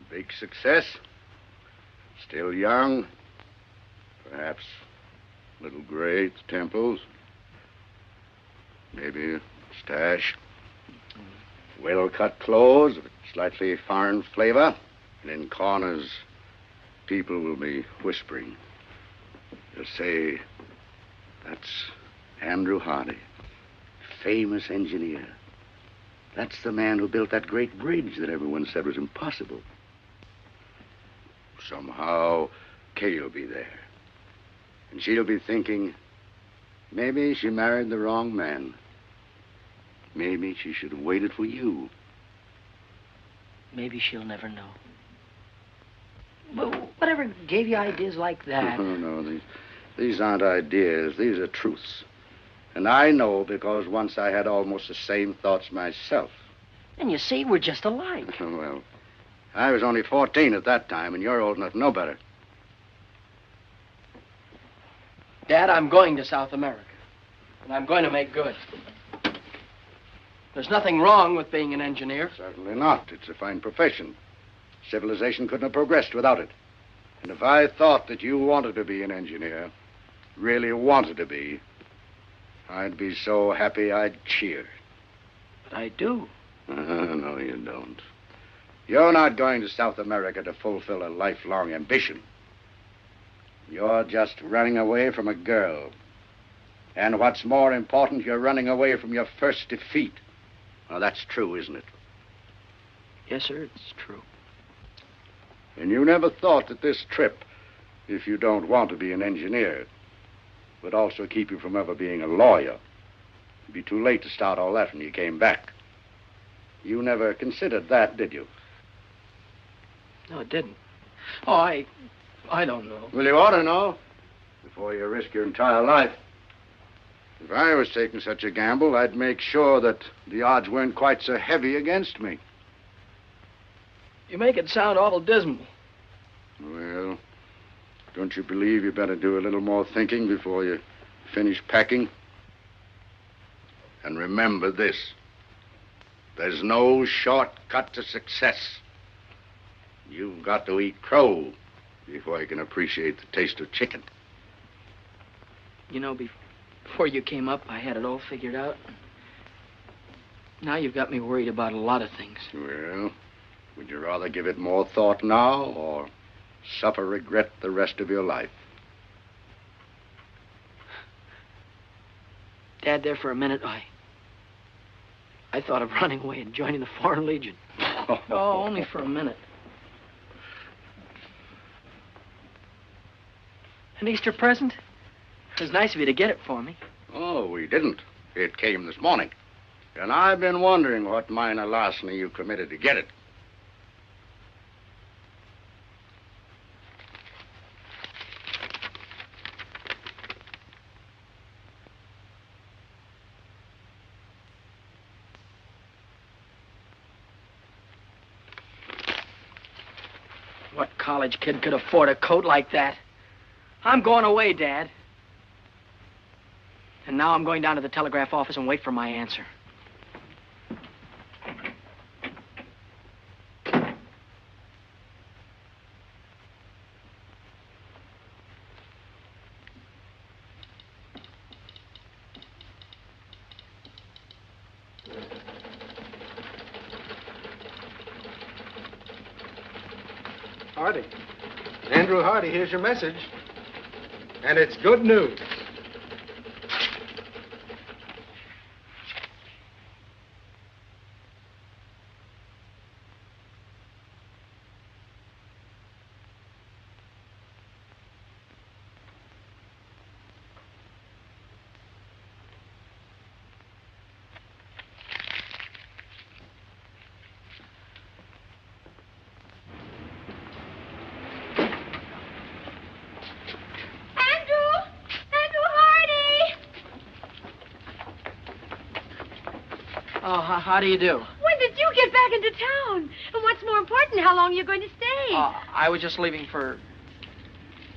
Big success. Still young. Perhaps a little gray at the temples. Maybe a stash. Well-cut clothes with slightly foreign flavor. And in corners, people will be whispering. They'll say, that's Andrew Hardy, famous engineer. That's the man who built that great bridge that everyone said was impossible. Somehow, Kay'll be there. And she'll be thinking, maybe she married the wrong man. Maybe she should have waited for you. Maybe she'll never know. But whatever gave you ideas like that? No, these aren't ideas. These are truths. And I know because once I had almost the same thoughts myself. And you see, we're just alike. Well, I was only 14 at that time, and you're old enough to know better. Dad, I'm going to South America. And I'm going to make good. There's nothing wrong with being an engineer. Certainly not. It's a fine profession. Civilization couldn't have progressed without it. And if I thought that you wanted to be an engineer, really wanted to be, I'd be so happy I'd cheer. But I do. No, you don't. You're not going to South America to fulfill a lifelong ambition. You're just running away from a girl. And what's more important, you're running away from your first defeat. Now, that's true, isn't it? Yes, sir, it's true. And you never thought that this trip, if you don't want to be an engineer, would also keep you from ever being a lawyer. It'd be too late to start all that when you came back. You never considered that, did you? No, it didn't. Oh, I don't know. Well, you ought to know before you risk your entire life. If I was taking such a gamble, I'd make sure that the odds weren't quite so heavy against me. You make it sound awful dismal. Well, don't you believe you better do a little more thinking before you finish packing? And remember this. There's no shortcut to success. You've got to eat crow before you can appreciate the taste of chicken. You know, before you came up, I had it all figured out. Now you've got me worried about a lot of things. Well, would you rather give it more thought now or suffer regret the rest of your life? Dad, there for a minute, I thought of running away and joining the Foreign Legion. Oh, only for a minute. An Easter present? It was nice of you to get it for me. Oh, we didn't. It came this morning. And I've been wondering what minor larceny you committed to get it. What college kid could afford a coat like that? I'm going away, Dad. And now I'm going down to the telegraph office and wait for my answer. Hardy. Andrew Hardy, here's your message. And it's good news. Oh, how do you do? Well, when did you get back into town? And what's more important, how long you're going to stay? I was just leaving for...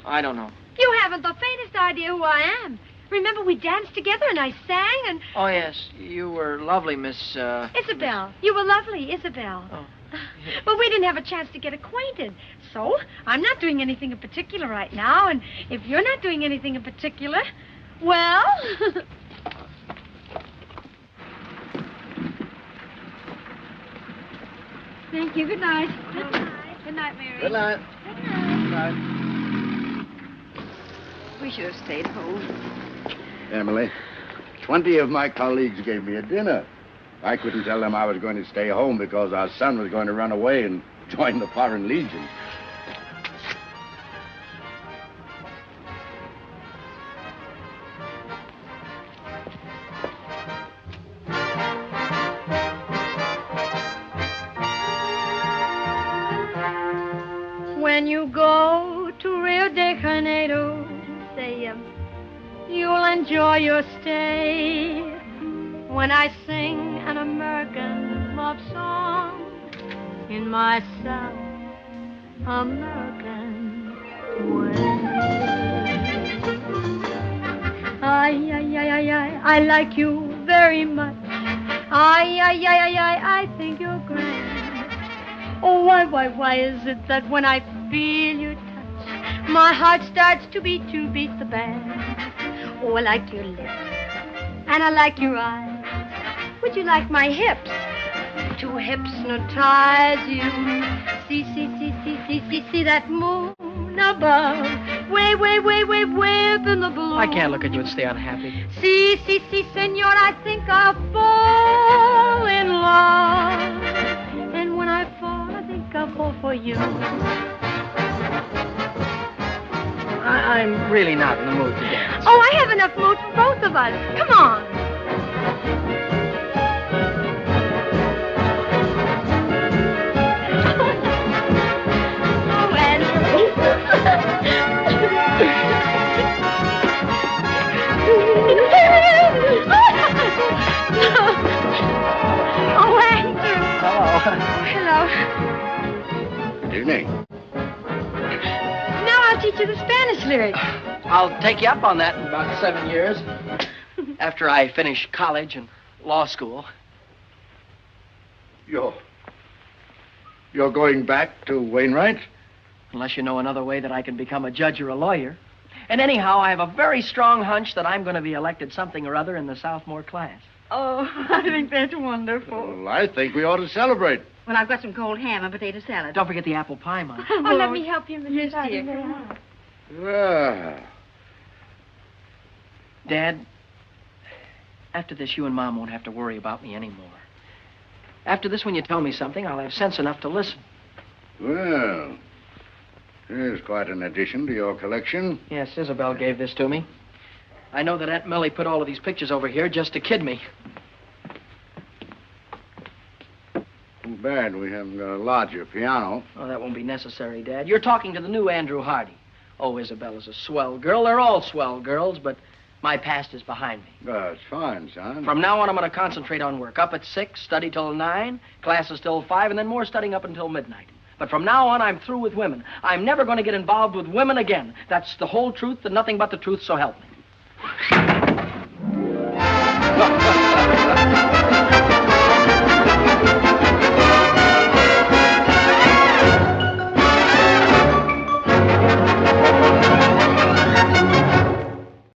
I don't know. You haven't the faintest idea who I am. Remember, we danced together and I sang and... Oh, yes. You were lovely, Miss... Isabel. You were lovely, Isabel. Oh. But we didn't have a chance to get acquainted. So, I'm not doing anything in particular right now, and if you're not doing anything in particular, well... Thank you. Good night. Good night. Good night, Mary. Good night. Good night. We should have stayed home. Emily, 20 of my colleagues gave me a dinner. I couldn't tell them I was going to stay home because our son was going to run away and join the Foreign Legion. When you go to Rio de Janeiro, say you'll enjoy your stay. When I sing an American love song in my South American way. I like you very much. I think you're grand. Oh, why is it that when I feel your touch, my heart starts to beat the band? Oh, I like your lips, and I like your eyes. Would you like my hips to hypnotize you? See that moon above, way up in the blue. I can't look at you and stay unhappy. See, senor, I think I'll fall in love. And when I fall, I think I'll fall for you. I'm really not in the mood to dance. Oh, I have enough mood for both of us. Come on. Oh, Andrew. Oh, Andrew. Hello. Good evening. Now I'll teach you the Spanish lyrics. I'll take you up on that in about 7 years. After I finish college and law school. You're going back to Wainwright? Unless you know another way that I can become a judge or a lawyer. And anyhow, I have a very strong hunch that I'm going to be elected something or other in the sophomore class. Oh, I think that's wonderful. Well, I think we ought to celebrate. Well, I've got some cold ham and potato salad. Don't forget the apple pie, Mom. Oh, let me help you, Mrs. Yes, dear. Yeah. Dad, after this, you and Mom won't have to worry about me anymore. After this, when you tell me something, I'll have sense enough to listen. Well, here's quite an addition to your collection. Yes, Isabel gave this to me. I know that Aunt Millie put all of these pictures over here just to kid me. Too bad we haven't got a larger piano. Oh, that won't be necessary, Dad. You're talking to the new Andrew Hardy. Oh, Isabella's a swell girl. They're all swell girls, but my past is behind me. That's fine, son. From now on, I'm going to concentrate on work. Up at 6, study till 9, classes till 5, and then more studying up until midnight. But from now on, I'm through with women. I'm never going to get involved with women again. That's the whole truth and nothing but the truth, so help me.